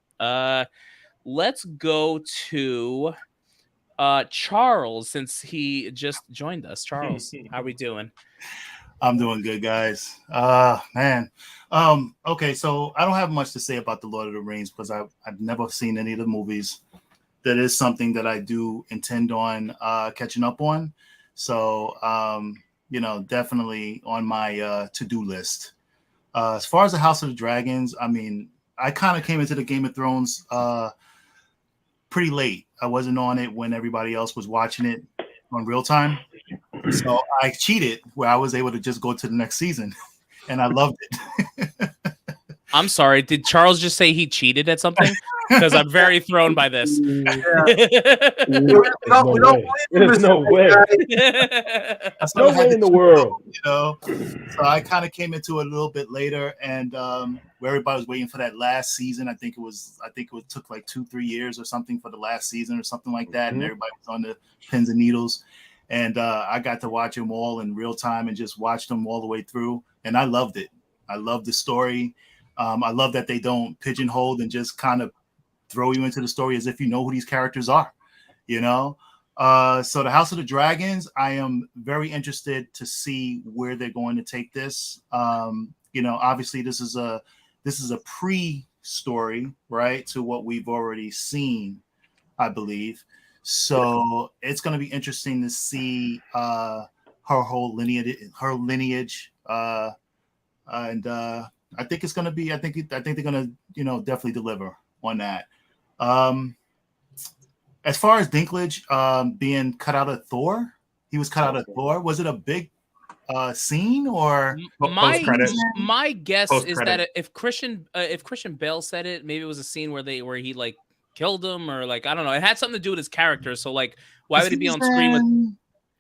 Let's go to Charles, since he just joined us. Charles, how we doing? I'm doing good, guys. Man. Okay, so I don't have much to say about the Lord of the Rings because I've never seen any of the movies. That is something that I do intend on catching up on. So, definitely on my to-do list. As far as the House of the Dragons, I mean, I kind of came into the Game of Thrones pretty late. I wasn't on it when everybody else was watching it on real time. So I cheated where I was able to just go to the next season, and I loved it. I'm sorry. Did Charles just say he cheated at something? Because I'm very thrown by this. There's no way. That's No way in the world. So I kind of came into it a little bit later, and where everybody was waiting for that last season. I think it took like 2-3 years or something for the last season or something like that, and everybody was on the pins and needles. And I got to watch them all in real time and just watched them all the way through, and I loved it. I love the story. I love that they don't pigeonhole and just kind of throw you into the story as if you know who these characters are, So the House of the Dragons, I am very interested to see where they're going to take this. Obviously this is a pre-story, right, to what we've already seen, I believe. So it's going to be interesting to see her whole lineage, and I think it's going to be. I think they're going to, definitely deliver on that. As far as Dinklage being cut out of Thor, he was cut out of Thor. Was it a big scene or my guess is Post-credit. that if Christian Bale said it, maybe it was a scene where he like killed him, or like I don't know. It had something to do with his character. So like, why would he be on screen with?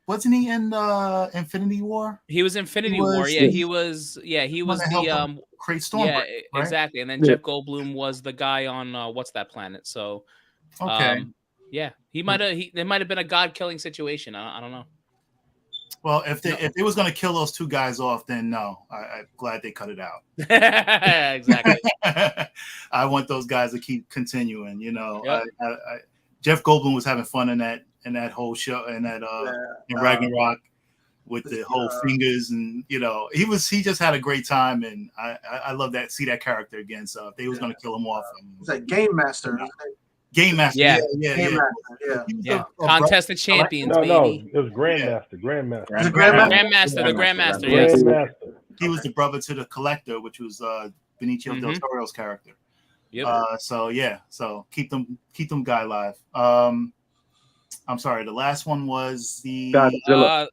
Wasn't he in Infinity War? He was Infinity War. Yeah, he was. Yeah, he was the Great Storm. Yeah, right? exactly. And then Jeff Goldblum was the guy on what's that planet? So, Okay. Yeah, he might have. There might have been a god-killing situation. I don't know. Well, if they was gonna kill those two guys off, then no, I'm glad they cut it out. Exactly. I want those guys to keep continuing. Yep. Jeff Goldblum was having fun in that whole show in Ragnarok with the whole fingers, and he just had a great time, and I love that character again. So if they was gonna kill him off, It's like Game Master. Game Master. Yeah. Yeah. Game Master, yeah. He was Yeah, a Contest of Champions, No, baby. it was Grandmaster. Grandmaster. Is it Grandmaster? Grandmaster, the Grandmaster. Yes. Grandmaster. He was the brother to the Collector, which was Benicio del Toro's character. Yep. So keep them guy alive. I'm sorry. The last one was the Godzilla.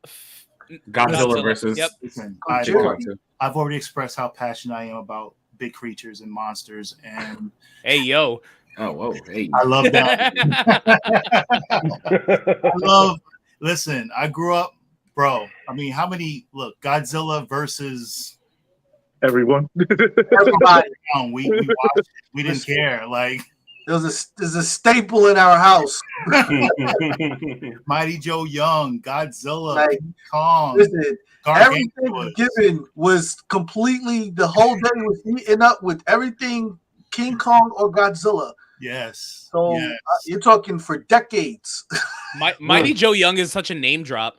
Godzilla versus. Yep. Listen, Godzilla. I've already expressed how passionate I am about big creatures and monsters, and Hey, yo. Oh, whoa. Hey. I love that. Listen, I grew up, bro. I mean, how many? Look, Godzilla versus Everyone. Everybody. we watched it. We didn't care. Like There's a staple in our house. Mighty Joe Young, Godzilla, Like, King Kong, Listen, everything Gargantua. given was completely, the whole day was eaten up with everything King Kong or Godzilla. Yes. So yes. you're talking for decades. Mighty Joe Young is such a name drop.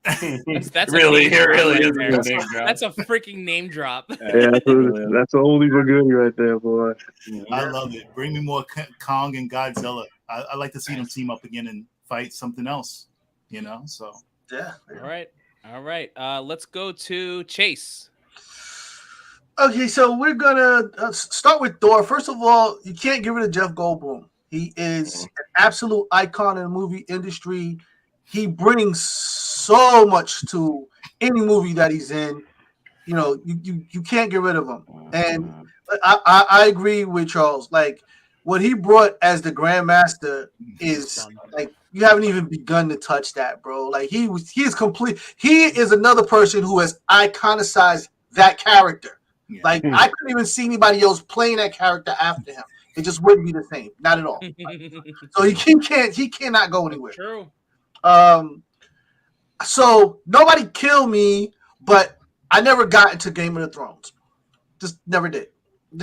That's Really, a name it really drop is right a there. name drop. That's a freaking name drop. Yeah, that's a oldie but goodie right there, boy. I love it. Bring me more Kong and Godzilla. I like to see them team up again and fight something else. You know, so Yeah. All right. Let's go to Chase. Okay, so we're gonna start with Thor. First of all, you can't get rid of Jeff Goldblum. He is an absolute icon in the movie industry. He brings so much to any movie that he's in. You know, you can't get rid of him. And I agree with Charles. Like, what he brought as the Grandmaster is like, you haven't even begun to touch that, bro. Like, he is complete. He is another person who has iconicized that character. yeah. Like, I couldn't even see anybody else playing that character after him. It just wouldn't be the same, not at all. So he cannot go anywhere. True. So nobody killed me, but I never got into Game of the Thrones. Just never did.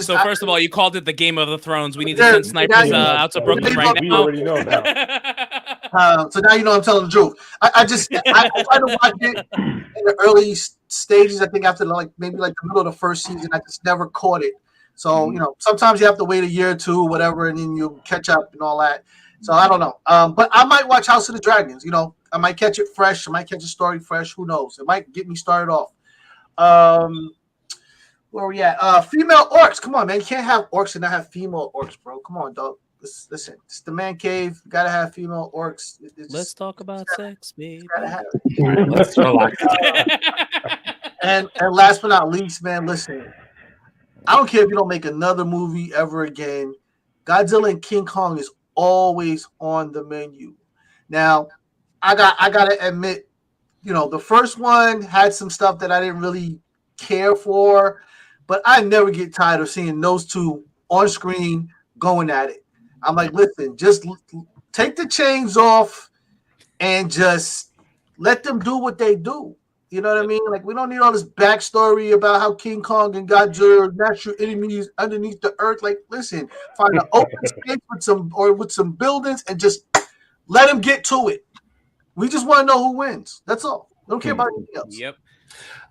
So first of all, you called it the Game of the Thrones. We need to send snipers out to Brooklyn right We now. already know now. So now you know I'm telling the truth. I tried to watch it in the early stages. I think after maybe the middle of the first season, I just never caught it. So you know, sometimes you have to wait a year or two, whatever, and then you catch up and all that. So I don't know. But I might watch House of the Dragons. You know, I might catch it fresh. I might catch a story fresh. Who knows? It might get me started off. Where we at? Female orcs. Come on, man. You can't have orcs and not have female orcs, bro. Come on, dog. Listen, it's the man cave. You gotta have female orcs. Let's talk about sex, baby. Gotta have Let's relax. And last but not least, man, listen. I don't care if you don't make another movie ever again. Godzilla and King Kong is always on the menu. Now, I gotta admit, you know, the first one had some stuff that I didn't really care for, but I never get tired of seeing those two on screen going at it. I'm like, listen, just take the chains off and just let them do what they do. You know what I mean? Like, we don't need all this backstory about how King Kong and Godzilla are natural enemies underneath the earth. Like, listen, find an open space with some buildings and just let them get to it. We just want to know who wins. That's all. We don't care about anything else. Yep.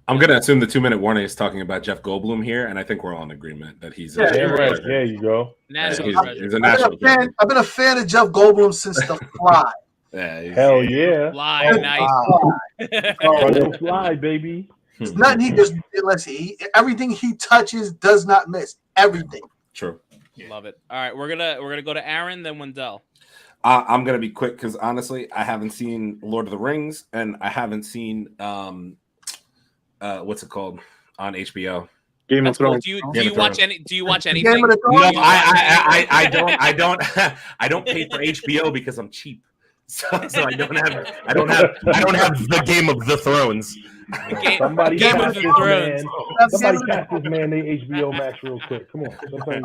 I'm going to assume the 2-minute warning is talking about Jeff Goldblum here, and I think we're all in agreement that he's a Yeah, Right. There you go. National he's treasure. a national treasure. I've been a fan of Jeff Goldblum since The Fly. Yeah, he's- Hell yeah. Fly, nice. Don't fly, baby. It's nothing he just everything he touches does not miss. Everything. True. Love it. All right, we're gonna go to Aaron, then Wendell. I'm gonna be quick because honestly, I haven't seen Lord of the Rings and I haven't seen what's it called on HBO. Game That's of cool. Thrones. Do Game you of watch Thrones. any? Do you watch anything? Game of the No, Thrones. I don't I don't pay for HBO because I'm cheap. So I don't have the Game of the Thrones. Somebody Game cast of this the Thrones. man. Somebody cast this man. They HBO Max real quick. Come on.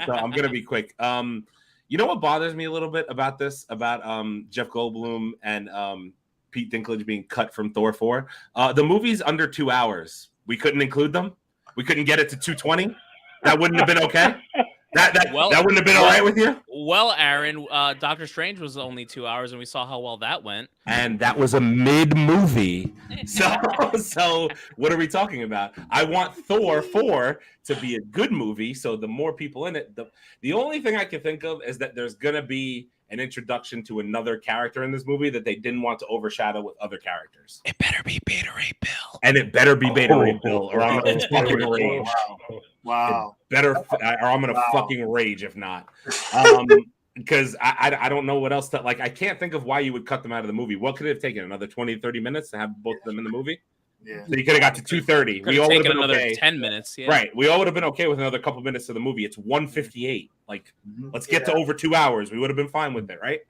So I'm gonna be quick. You know what bothers me a little bit about this, about Jeff Goldblum and Pete Dinklage being cut from Thor 4? The movie's under 2 hours. We couldn't include them. We couldn't get it to 2:20. That wouldn't have been okay. That Well- wouldn't have been all right with you. Well, Aaron, Doctor Strange was only 2 hours, and we saw how well that went. And that was a mid movie. So what are we talking about? I want Thor 4 to be a good movie. So the more people in it, the only thing I can think of is that there's gonna be an introduction to another character in this movie that they didn't want to overshadow with other characters. It better be Beta Ray Bill. And it better be Beta Ray Bill, or I'm gonna fucking rage. Wow. Or I'm gonna fucking rage if not. Because I don't know what else to like. I can't think of why you would cut them out of the movie. What could it have taken? Another 20, 30 minutes to have both of them in the movie? Yeah. So you could have got to 2:30. We all would have been another okay. 10 minutes. Yeah. Right. We all would have been okay with another couple minutes of the movie. It's 1:58. Like, let's get to over 2 hours. We would have been fine with it, right?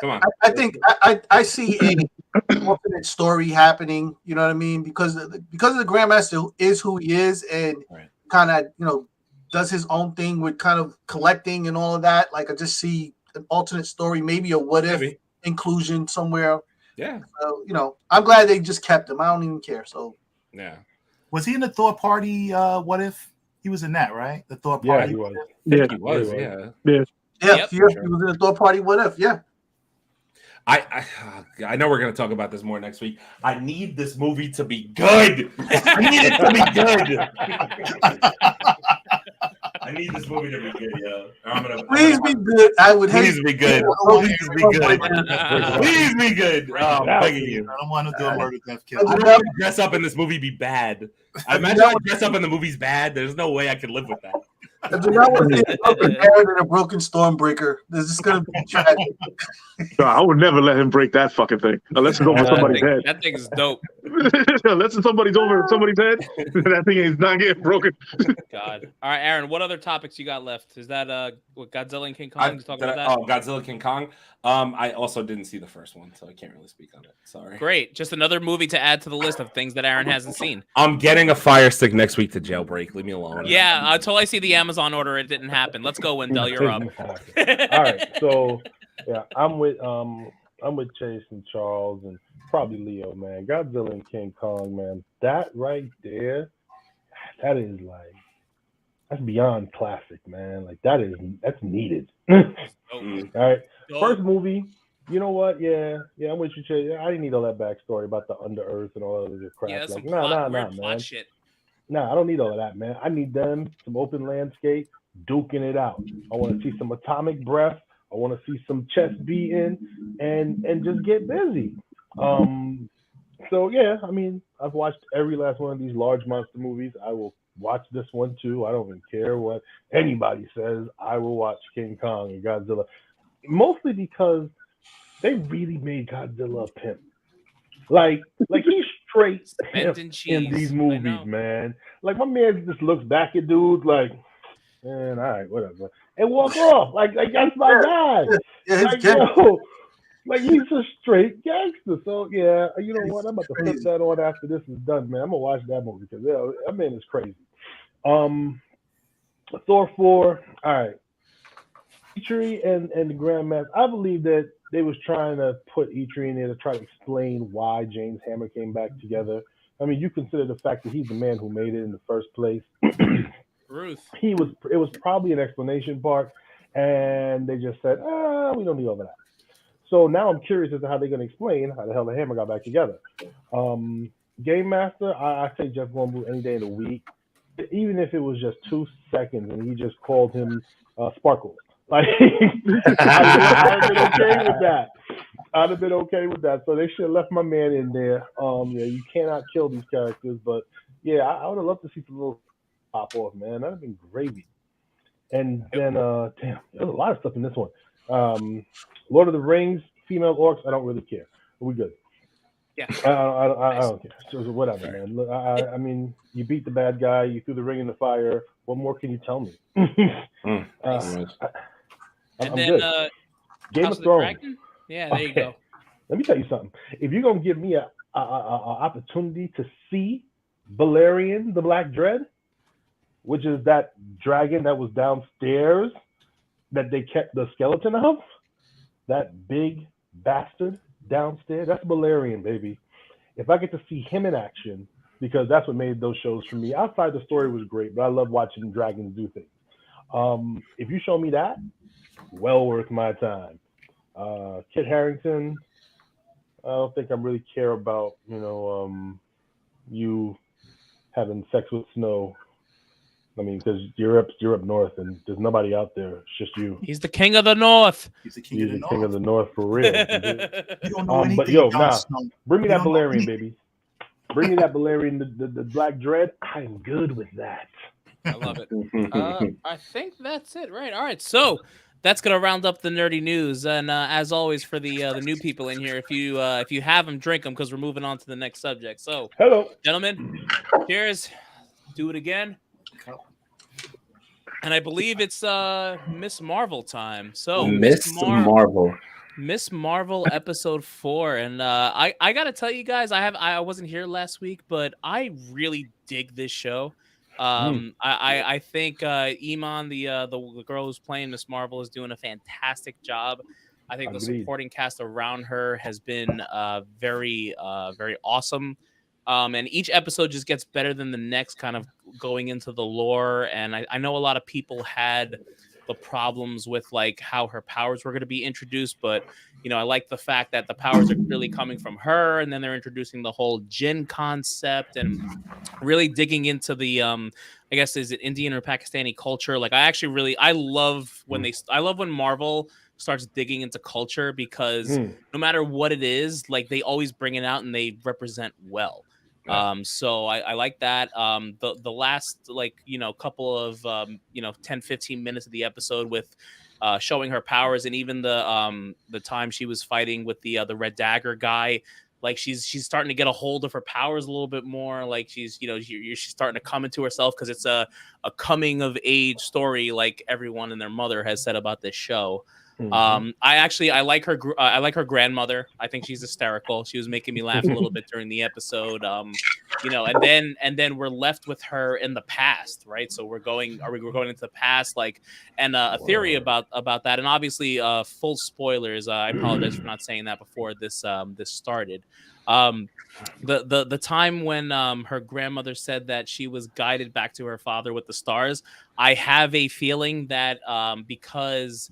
Come on. I think I see a alternate story happening. You know what I mean? Because of the Grandmaster is who he is, and kind of does his own thing with kind of collecting and all of that. Like I just see an alternate story, maybe a what if inclusion somewhere. Yeah. So, I'm glad they just kept him. I don't even care. So yeah. Was he in the Thor party? What if he was in that? Right, the Thor Yeah, party. he was. Yeah, he was. Yeah. yeah, he was in the Thor party. What if? Yeah. I know we're going to talk about this more next week. I need this movie to be good. I need it to be good. I need this movie to be good, yo. Please be good. I would hate. Please be good. Please be good. Please be good. Oh, I'm begging you. I don't want to do a murder death kill. I don't want to dress up in this movie be bad. I imagine I dress up in the movie's bad. There's no way I could live with that. I do not want to see Aaron in a broken Stormbreaker. This is going to be tragic. No, I would never let him break that fucking thing unless it's over somebody's head. That thing is dope. Unless somebody's over somebody's head, that thing is not getting broken. God. All right, Aaron, what other topics you got left? Is that what Godzilla and King Kong? Talking about that? Oh, Godzilla King Kong. I also didn't see the first one, so I can't really speak on it. Sorry. Great. Just another movie to add to the list of things that Aaron hasn't seen. I'm getting a Fire Stick next week to Jailbreak. Leave me alone. Yeah, until I see the Amazon order, it didn't happen. Let's go, Wendell. You're up. All right, so yeah, I'm with Chase and Charles and probably Leo, man. Godzilla and King Kong, man. That right there, that is that's beyond classic, man. Like that's needed. All right, first movie. You know what? Yeah, I'm with you, Chase. I didn't need all that backstory about the Under Earth and all that other crap. Yeah, that's like, some nah, plot man. shit. Nah, I don't need all of that, man. I need them, some open landscape, duking it out. I want to see some atomic breath. I want to see some chest beating and just get busy. So yeah, I mean, I've watched every last one of these large monster movies. I will watch this one too. I don't even care what anybody says. I will watch King Kong and Godzilla, mostly because they really made Godzilla a pimp. Like he's straight pimp in these movies, man. Like my man just looks back at dudes like, man, all right, whatever, and walk off. Like that's my guy. Yeah, like, yo, like he's a straight gangster. So yeah, you know what? I'm about to flip that on after this is done, man. I'm gonna watch that movie because that man is crazy. Thor 4. All right, Eitri and the Grandmaster. I believe that they was trying to put Eitri in there to try to explain why James Hammer came back together. I mean, you consider the fact that he's the man who made it in the first place. Ruth. It was probably an explanation part, and they just said, we don't need all of that. So now I'm curious as to how they're going to explain how the hell the Hammer got back together. Game Master, I say Jeff Goldblum any day of the week, even if it was just 2 seconds and he just called him Sparkles. Like, I'd have been okay with that. I'd have been okay with that. So they should have left my man in there. Yeah, you cannot kill these characters, but yeah, I would have loved to see some little pop off, man. That'd have been gravy. And then, damn, there's a lot of stuff in this one. Lord of the Rings, female orcs. I don't really care. Are we good? Yeah. I don't care. So whatever, man. Look, I mean, you beat the bad guy. You threw the ring in the fire. What more can you tell me? I'm then good. Game House of Thrones. Dragon? Yeah, there you go. Let me tell you something. If you're gonna give me a opportunity to see Valerian, the Black Dread, which is that dragon that was downstairs that they kept the skeleton of, that big bastard downstairs, that's Valerian, baby. If I get to see him in action, because that's what made those shows for me. Outside the story was great, but I love watching dragons do things. If you show me that, well worth my time. Kit Harington, I don't think I really care about, you having sex with Snow. I mean, because you're up north and there's nobody out there. It's just you. He's the king of the north. He's the king, You're of, the king of the north for real. You don't know anything But yo, about nah, Snow. bring me You that don't know Balerion, anything. baby. Bring me that Balerion, the Black Dread. I'm good with that. I love it. I think that's it, right? All right, so that's gonna round up the nerdy news. And as always, for the new people in here, if you have them, drink them because we're moving on to the next subject. So, Hello, gentlemen, cheers. Do it again. And I believe it's Miss Marvel time. So Miss Marvel. Miss Marvel episode 4, and I gotta tell you guys, I wasn't here last week, but I really dig this show. I think Iman, the girl who's playing Miss Marvel, is doing a fantastic job. I think the supporting cast around her has been very awesome. And each episode just gets better than the next, kind of going into the lore. And I know a lot of people had the problems with like how her powers were going to be introduced, but I like the fact that the powers are clearly coming from her, and then they're introducing the whole Jinn concept and really digging into the I guess, is it Indian or Pakistani culture? Like, I love when Marvel starts digging into culture, because no matter what it is, like, they always bring it out and they represent well. So I like that. The last, couple of 10-15 minutes of the episode with showing her powers, and even the time she was fighting with the Red Dagger guy, like, she's starting to get a hold of her powers a little bit more. Like, she's starting to come into herself, because it's a coming of age story, like everyone and their mother has said about this show. I like her. I like her grandmother. I think she's hysterical. She was making me laugh a little bit during the episode. And then we're left with her in the past, right? So we're going into the past, like, and a theory about that. And obviously, full spoilers. I apologize for not saying that before this started. The time when her grandmother said that she was guided back to her father with the stars, I have a feeling that because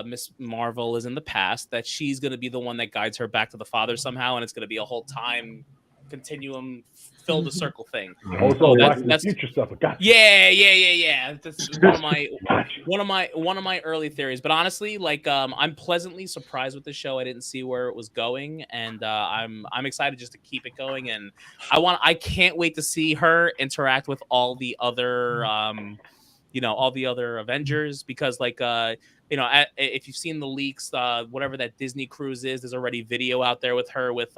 Miss Marvel is in the past, that she's going to be the one that guides her back to the father somehow, and it's going to be a whole time continuum, fill the circle thing. Also, that's future stuff. I got you. Yeah. This is one of my early theories. But honestly, like, I'm pleasantly surprised with the show. I didn't see where it was going, and I'm excited just to keep it going. And I can't wait to see her interact with all the other all the other Avengers, because like if you've seen the leaks, whatever that Disney cruise is, there's already video out there with her with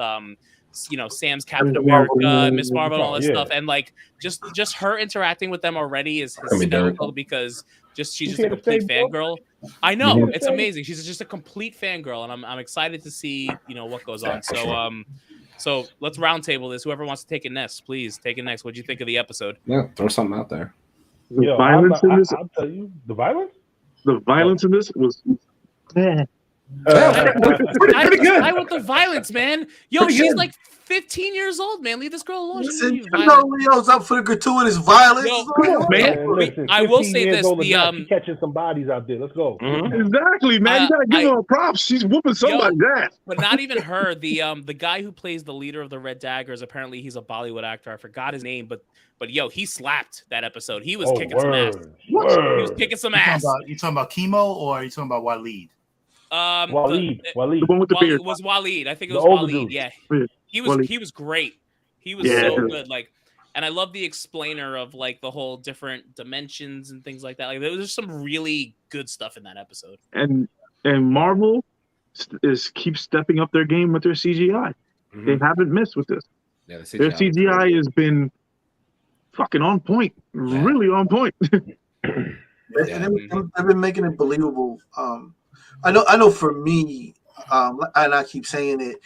Sam's Captain America, Miss Marvel, and all this stuff, and like just her interacting with them already is hysterical, because she's just a complete fangirl. I know, it's amazing. She's just a complete fangirl, and I'm excited to see what goes on. So let's roundtable this. Whoever wants to take it next, please take it next. What'd you think of the episode? Yeah, throw something out there. The violence in this. I'll tell you, the violence. The violence in this was. Pretty good. I want the violence, man. Yo, she's like 15 years old, man. Leave this girl alone. Listen, Leo's up for the gratuitous violence. Yo, man, listen, I will say this: she's catching some bodies out there. Let's go. Exactly, man. You gotta give her props. She's whooping somebody's ass. But not even her. The guy who plays the leader of the Red Daggers, apparently he's a Bollywood actor. I forgot his name, but yo, he slapped that episode. He was kicking some ass. He was kicking some ass. You talking about Chemo, or are you talking about Waleed? Waleed. The one with the beard. It was Waleed. I think it was Waleed. Yeah. He was great. He was so good. Like, and I love the explainer of like the whole different dimensions and things like that. Like, there was some really good stuff in that episode. And Marvel keeps stepping up their game with their CGI. They haven't missed with this. Yeah, their CGI has been fucking on point, really on point. They've been making it believable. I know for me, and I keep saying it,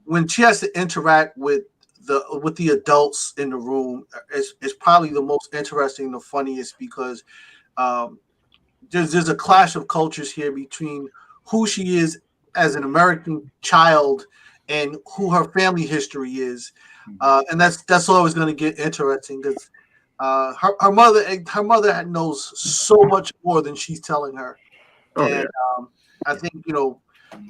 when she has to interact with the adults in the room, it's probably the most interesting, the funniest, because there's a clash of cultures here between who she is as an American child and who her family history is, and that's always going to get interesting, because her mother knows so much more than she's telling her. Oh, And I think,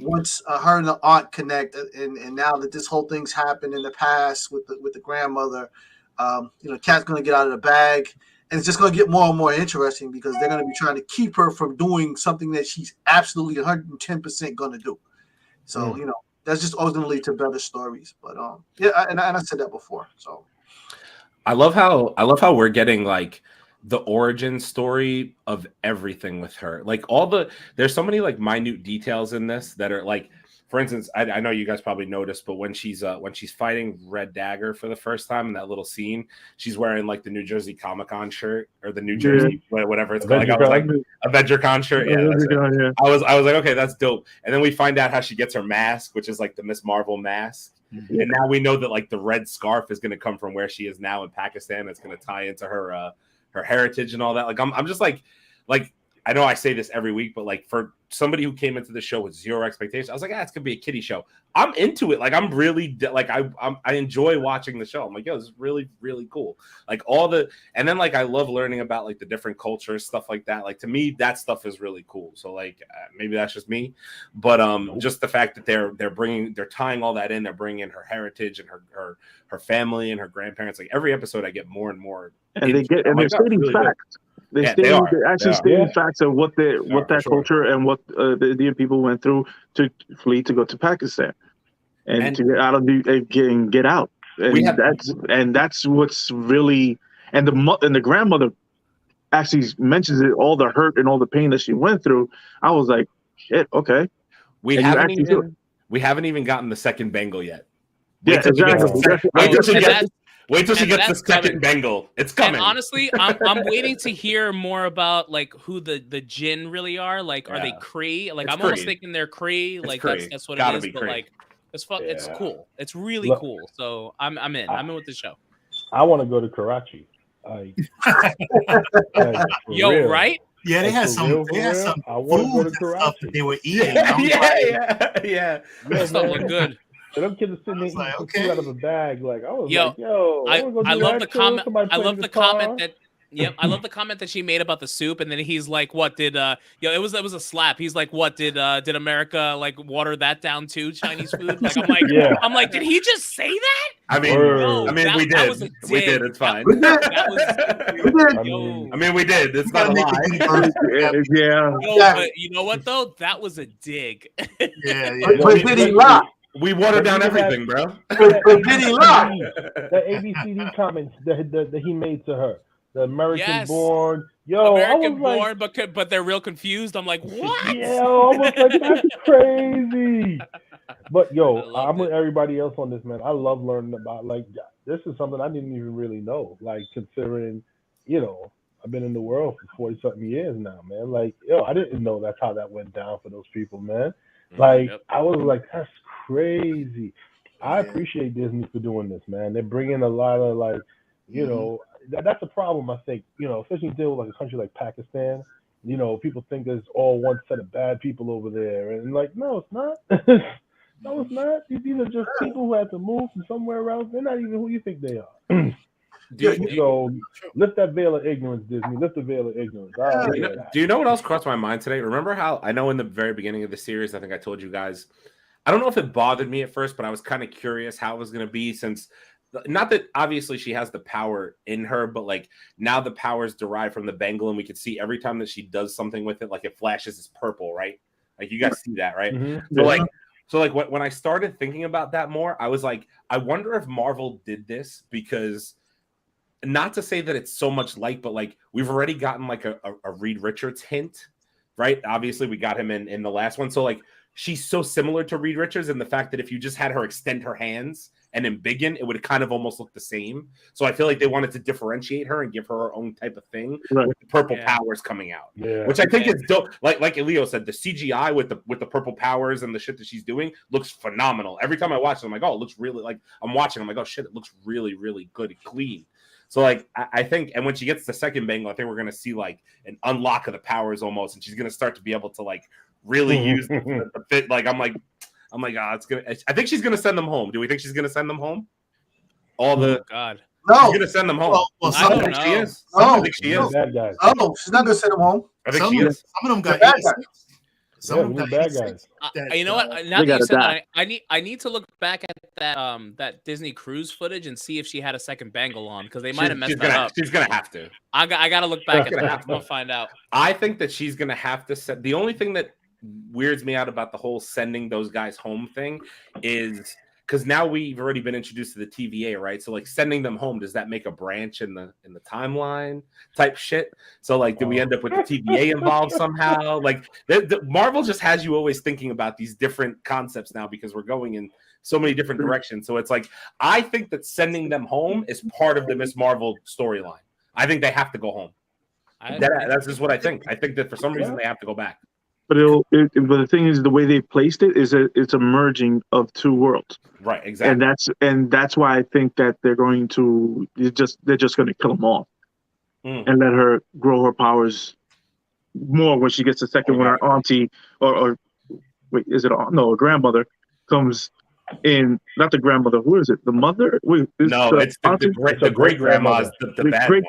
once her and the aunt connect, and now that this whole thing's happened in the past with the grandmother, Kat's going to get out of the bag, and it's just going to get more and more interesting because they're going to be trying to keep her from doing something that she's absolutely 110% going to do. So, that's just always going to lead to better stories. But and I said that before. So I love how we're getting like the origin story of everything with her. Like there's so many like minute details in this that are like, for instance, I know you guys probably noticed, but when she's fighting Red Dagger for the first time in that little scene, she's wearing like the New Jersey Comic-Con shirt or the New Jersey whatever it's called. Like I was like Avenger Con shirt. Yeah, that's it. I was like, okay, that's dope. And then we find out how she gets her mask, which is like the Miss Marvel mask. Yeah. And now we know that like the red scarf is going to come from where she is now in Pakistan. It's going to tie into her heritage and all that. Like I'm just like I know I say this every week, but like for somebody who came into the show with zero expectations, I was like, it's gonna be a kiddie show. I'm into it. Like I'm really like I enjoy watching the show. I'm like, yo, this is really really cool. Like and then like I love learning about like the different cultures, stuff like that. Like to me, that stuff is really cool. So like maybe that's just me, but just the fact that they're tying all that in, they're bringing in her heritage and her family and her grandparents. Like every episode, I get more and more. And they're stating really facts. They're actually stating facts of what that culture and what the Indian people went through to flee to go to Pakistan and to get out of get out. And that's what's really and the grandmother actually mentions it, all the hurt and all the pain that she went through. I was like, shit, okay. We haven't even gotten the second Bengal yet. Wait till she gets the second Bengal. It's coming. And honestly, I'm waiting to hear more about like who the jinn really are. Like, are they Cree? Like, I'm almost thinking they're Cree. Like, that's what it is. But like, it's cool. It's really cool. So I'm in. I'm in with the show. I want to go to Karachi. Yo, real. Right? Yeah, they had some. They had some food stuff that they were eating. Yeah. That stuff looked good. So them kids are sitting there eating food out of a bag. Like I was I love the comment. I love the comment that. Yep, I love the comment that she made about the soup, and then he's like, "What did it was a slap." He's like, "What did America like water that down too? Chinese food?" Like I'm like, did he just say that? I mean, we did. We did. It's fine. We did. It's not a lie. Yeah. But you know what though? That was a dig. Yeah. But did he lie? We water down everything, bro. But did he lie? The ABCD comments that he made to her. The American born. Yo, American born, but they're real confused. I'm like, what? Yeah, I was like, that's crazy. But yo, I'm with everybody else on this, man. I love learning about like this is something I didn't even really know. Like considering, I've been in the world for 40-something years now, man. Like, I didn't know that's how that went down for those people, man. Like, I was like, that's crazy. I appreciate Disney for doing this, man. They're bringing a lot of like, that's a problem, I think, especially deal with like a country like Pakistan. People think there's all one set of bad people over there. And like, no, it's not. No, it's not. These are just people who had to move from somewhere else. They're not even who you think they are. So lift that veil of ignorance, Disney. Lift the veil of ignorance. Do you know what else crossed my mind today? Remember how I know in the very beginning of the series, I think I told you guys, I don't know if it bothered me at first, but I was kind of curious how it was going to be since not that obviously she has the power in her, but like now the power is derived from the Bengal, and we can see every time that she does something with it, like it flashes as purple, right? Like you guys see that, right? Mm-hmm. So when I started thinking about that more, I was like, I wonder if Marvel did this because not to say that it's so much like, but like we've already gotten like a Reed Richards hint, right? Obviously we got him in the last one. So like she's so similar to Reed Richards in the fact that if you just had her extend her hands and embiggen, it would kind of almost look the same. So I feel like they wanted to differentiate her and give her her own type of thing with the purple powers coming out, which I think is dope. Like Elio said, the CGI with the purple powers and the shit that she's doing looks phenomenal. Every time I watch it, I'm like, oh, it looks really like I'm watching. I'm like, oh shit, it looks really, really good and clean. So like I think, and when she gets the second Bengal, I think we're gonna see like an unlock of the powers almost, and she's gonna start to be able to like really use the fit. Like I'm like, it's gonna. I think she's gonna send them home. Do we think she's gonna send them home? God. No. She's gonna send them home. Well, I some don't of I them, think she know. is. No. I think she is. Bad guys. Oh, she's not gonna send him home. I think some she of them, is. some of them got The bad 86. Some Yeah, of we them need got bad 86. guys. You know what? Now They that you gotta said die. that, I need to look back at that Disney cruise footage and see if she had a second bangle on because they might have messed that up. She's gonna have to. I gotta look back at Gonna that. have I'm gonna find out. I think that she's gonna have to set. The only thing that weirds me out about the whole sending those guys home thing is because now we've already been introduced to the TVA, right? So like sending them home, does that make a branch in the timeline type shit? So like, do we end up with the TVA involved somehow? Like, Marvel just has you always thinking about these different concepts now because we're going in so many different directions. So it's like, I think that sending them home is part of the Miss Marvel storyline. I think they have to go home. That's just what I think. I think that for some reason they have to go back. But but the thing is, the way they placed it is that it's a merging of two worlds, Right? Exactly. and that's why I think that they're just going to kill them off and let her grow her powers more when she gets the second when her auntie or wait, is it no, a grandmother comes in? Not the grandmother. Who is it? The mother? Wait, No, it's the great grandma's the bad one.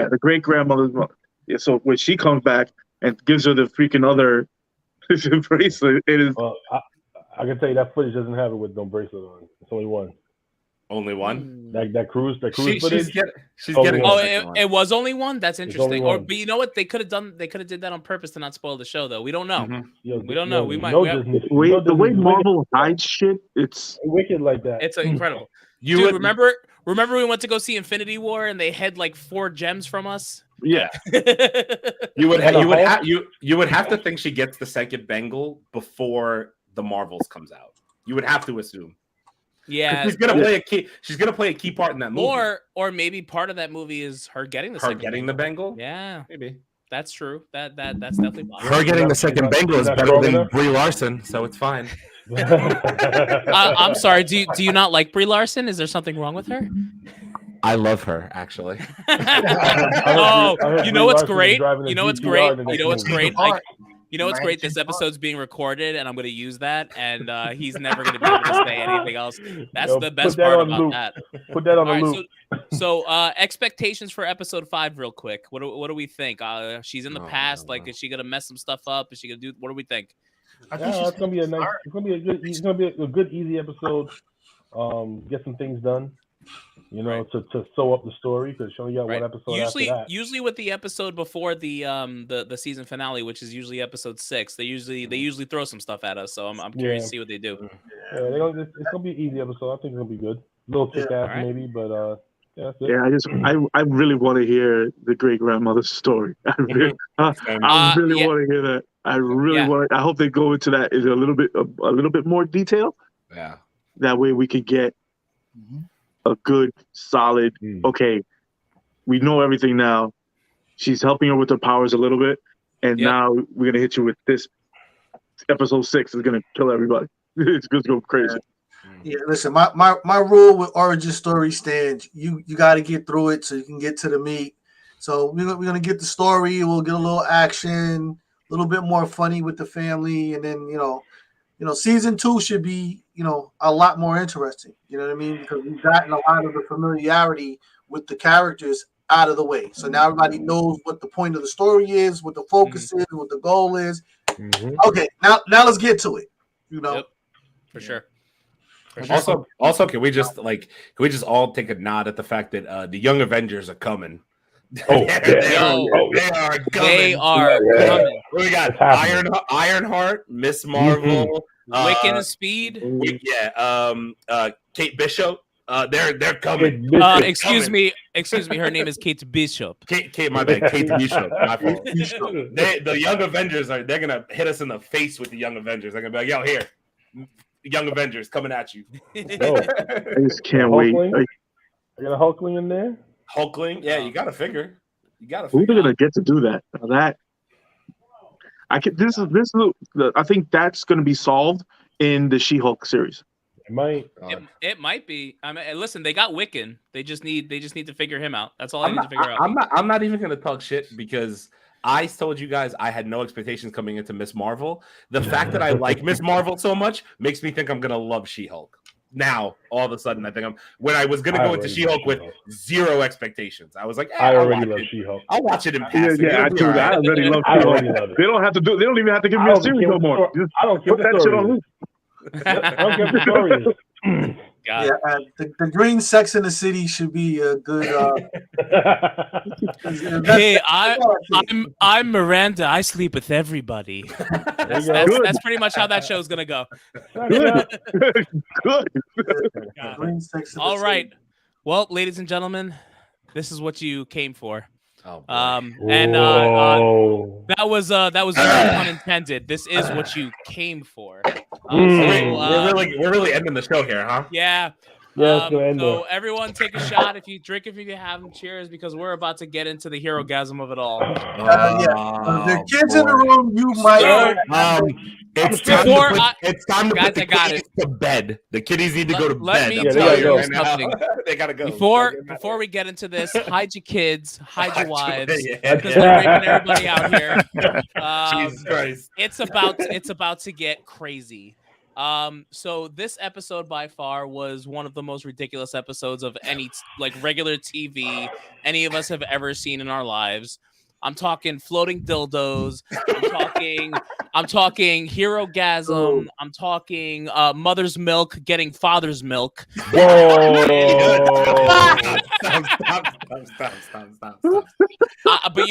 The great grandmother's mother. Yeah, so when she comes back and gives her the freaking other bracelet, it is. Well, I can tell you that footage doesn't have it with no bracelet on. It's only one. Only one. That cruise footage. She's getting. Oh, it was only one. That's interesting. one. But you know what? They could have did that on purpose to not spoil the show, though. We don't know. Mm-hmm. We don't know. We might. The way Marvel hides shit, it's wicked like that. It's incredible. Dude, remember we went to go see Infinity War and they hid like 4 gems from us? Yeah. You would have to think she gets the second bangle before the Marvels comes out. You would have to assume. Yeah. She's gonna play a key part in that movie. Or maybe part of that movie is her getting the second the bangle? Yeah. Maybe. That's true. That's definitely possible. Her getting the second bangle is better than Brie Larson, so it's fine. I'm sorry. Do you not like Brie Larson? Is there something wrong with her? I love her, actually. You know what's great? You know what's great? You know what's great? You know what's great? This episode's being recorded, and I'm going to use that, and he's never going to be able to say anything else. That's the best part about that. Put that on the loop. So expectations for episode 5, real quick. What do we think? She's in the past. Like, is she going to mess some stuff up? Is she going to do? What do we think? I think it's going to be a nice. It's going to be a good, easy episode. Get some things done. You know, to sew up the story because she only got one episode after that. Usually with the episode before the season finale, which is usually episode 6, they usually throw some stuff at us. So I'm curious to see what they do. Yeah, it's gonna be an easy episode. I think it's gonna be good. A little kick ass maybe, but that's it. Yeah, I really want to hear the great grandmother's story. I really want to hear that. I really want. I hope they go into that in a little bit more detail. Yeah. That way we could get a good, solid. Okay, we know everything now. She's helping her with her powers a little bit, and now we're gonna hit you with this. Episode 6 is gonna kill everybody. It's gonna go crazy. Yeah, listen, my rule with origin story stands. You got to get through it so you can get to the meat. So we're gonna get the story. We'll get a little action, a little bit more funny with the family, and then season 2 should be a lot more interesting. You know what I mean? Because we've gotten a lot of the familiarity with the characters out of the way. So now everybody knows what the point of the story is, what the focus is, what the goal is. Okay, now let's get to it. Yep, for sure. Also, can we just all take a nod at the fact that the Young Avengers are coming? They are coming. We got Ironheart, Miss Marvel, Wiccan Speed. Kate Bishop. They're coming. Excuse me. Her name is Kate Bishop. Kate, my bad. Kate Bishop. My fault. The Young Avengers they're gonna hit us in the face with the Young Avengers. They're gonna be like, "Yo, here, Young Avengers coming at you." I just can't wait. I got a Hulkling in there. Hulkling, yeah, you gotta figure. Who's gonna get to do that? I think that's gonna be solved in the She-Hulk series. It might. It might be. I mean, listen, they got Wiccan. They just need to figure him out. That's all I need to figure out. I'm not even gonna talk shit because I told you guys I had no expectations coming into Miss Marvel. The fact that I like Miss Marvel so much makes me think I'm gonna love She-Hulk. now all of a sudden I think I'm when I was gonna go into She-Hulk with zero expectations. I was like, I already love She-Hulk. I'll watch it in passing. Yeah, I do. I already love She-Hulk. They don't have to do. They don't even have to give me a series no more. Just I don't care put that shit on loop. I don't care what the story is. The green Sex in the City should be a good. Hey, I'm Miranda. I sleep with everybody. That's pretty much how that show's gonna go. Good. Green Sex in the All right. City. Well, ladies and gentlemen, this is what you came for. Oh, and that was very pun intended. This is what you came for. We're really ending the show here, huh? Yeah. So everyone take a shot if you drink, if you have them. Cheers, because we're about to get into the Herogasm of it all. If there are kids in the room, you might. It's time to put the kiddies to bed. The kiddies need to go to bed. Let me tell you something. They gotta go. Before we get into this, hide your kids, hide your wives, because they're raping everybody out here. Jesus Christ! It's about to get crazy. So this episode by far was one of the most ridiculous episodes of any regular TV any of us have ever seen in our lives. I'm talking floating dildos. I'm talking Herogasm. I'm talking mother's milk getting father's milk. Whoa! Stop. But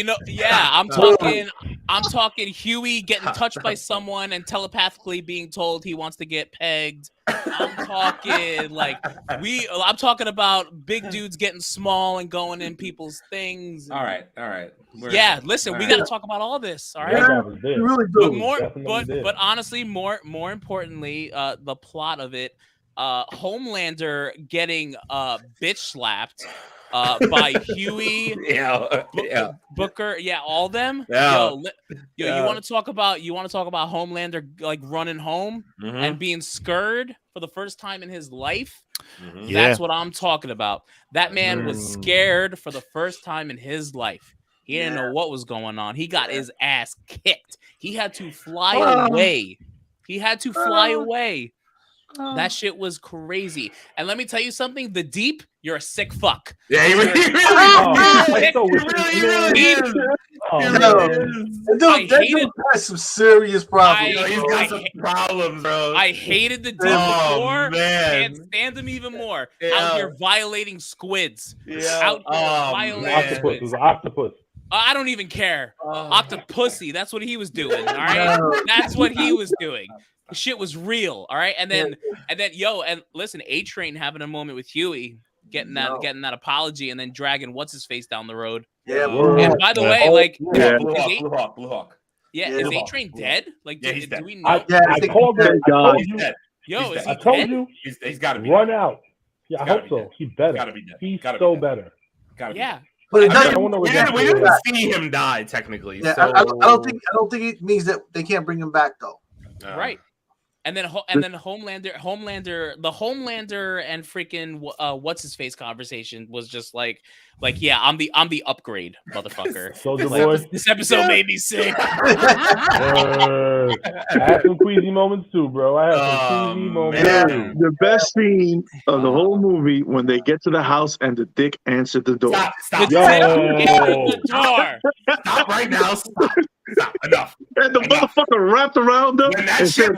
I'm talking Huey getting touched by someone and telepathically being told he wants to get pegged. I'm talking about big dudes getting small and going in people's things. All right. Listen, we got to talk about all this. All right. Yeah, really do. But honestly, more importantly, the plot of it, Homelander getting bitch slapped by Huey, Booker, all them. Yo, you want to talk about Homelander running home and being scared for the first time in his life? That's what I'm talking about. That man was scared for the first time in his life. He didn't know what was going on. He got his ass kicked. He had to fly away. That shit was crazy. And let me tell you something. The Deep, you're a sick fuck. Yeah, he really is. Dude has some serious problems. He's got some problems, bro. I hated the Deep before. Man. Can't stand him even more. Out here violating squids. Out here violating squids. Octopus. I don't even care. Octopussy. That's what he was doing. All right. That's what he was doing. The shit was real. All right. And then listen, A-Train having a moment with Huey, getting that apology, and then dragging what's his face down the road. Yeah. And by the way, Blue Hawk. Yeah, is A-Train dead? He's dead. Do we know? I told you. Yo, is I told you. He's got to be run out. Yeah, I hope so. He better. Gotta be dead. He's so better. Yeah. But it doesn't. We didn't see him die technically. Yeah, so. I don't think it means that they can't bring him back though. Right. And then Homelander, and freaking what's his face conversation was just like I'm the upgrade, motherfucker. Soldier Boy. This episode made me sick. I had some queasy moments too, bro. The best scene of the whole movie when they get to the house and the dick answered the door. Stop. The door. Stop right now. Stop. Enough. And the motherfucker wrapped around them. When that shit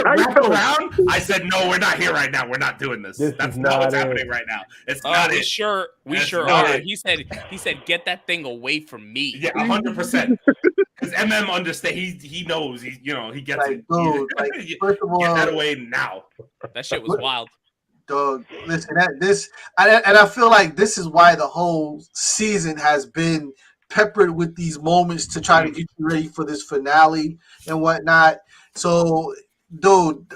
wrapped around, I said, "No, we're not here right now. We're not doing this. That's not what's happening right now. It's not it. We sure are." He said, "Get that thing away from me." Yeah, 100%. Because MM understands. He knows. He gets it. Dude, first of all, get that away now. That shit was wild. Dog, listen, I feel like this is why the whole season has been peppered with these moments to try to get you ready for this finale and whatnot. So, dude,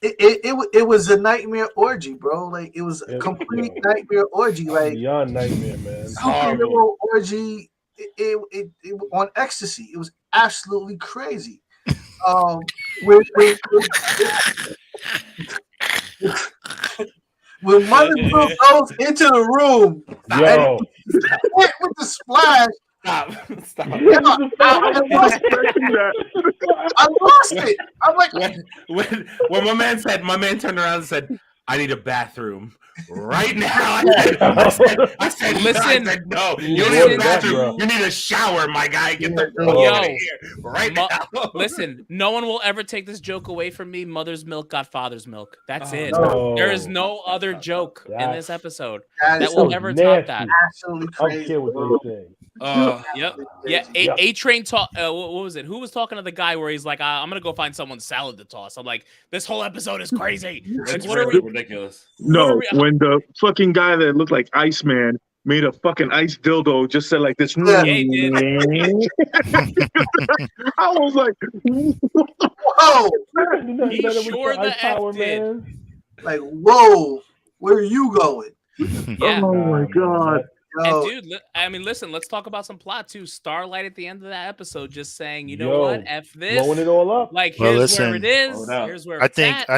it was a nightmare orgy, bro. Like it was a complete nightmare orgy, like beyond nightmare, man. Superhero orgy. It on ecstasy. It was absolutely crazy. When Mother Blue goes into the room with the splash, Stop. I lost it. I'm like, when my man turned around and said, "I need a bathroom right now." I said, no, you don't need a bathroom. You need a shower, my guy. Get the fuck out of here right now. Listen, no one will ever take this joke away from me. Mother's milk got father's milk. That's it. No. There is no other joke in this episode that that will ever top that. absolutely I don't crazy. care what they say. Yep. Yeah. A Train talk. What was it? Who was talking to the guy where he's like, "I'm gonna go find someone's salad to toss." I'm like, this whole episode is crazy. It's What are really we? ridiculous. No, when the fucking guy that looked like Iceman made a fucking ice dildo, just said like this. Yeah, he did. I was like, Whoa, He sure the F did. Man. like whoa, where are you going? Yeah. oh my god. Yo, And dude, I mean, listen, let's talk about some plot too. Starlight at the end of that episode just saying, you know Yo, what? F this. Blowing it all up. Like, Well, here's where listen, it is. Hold up. Here's where I it's think at.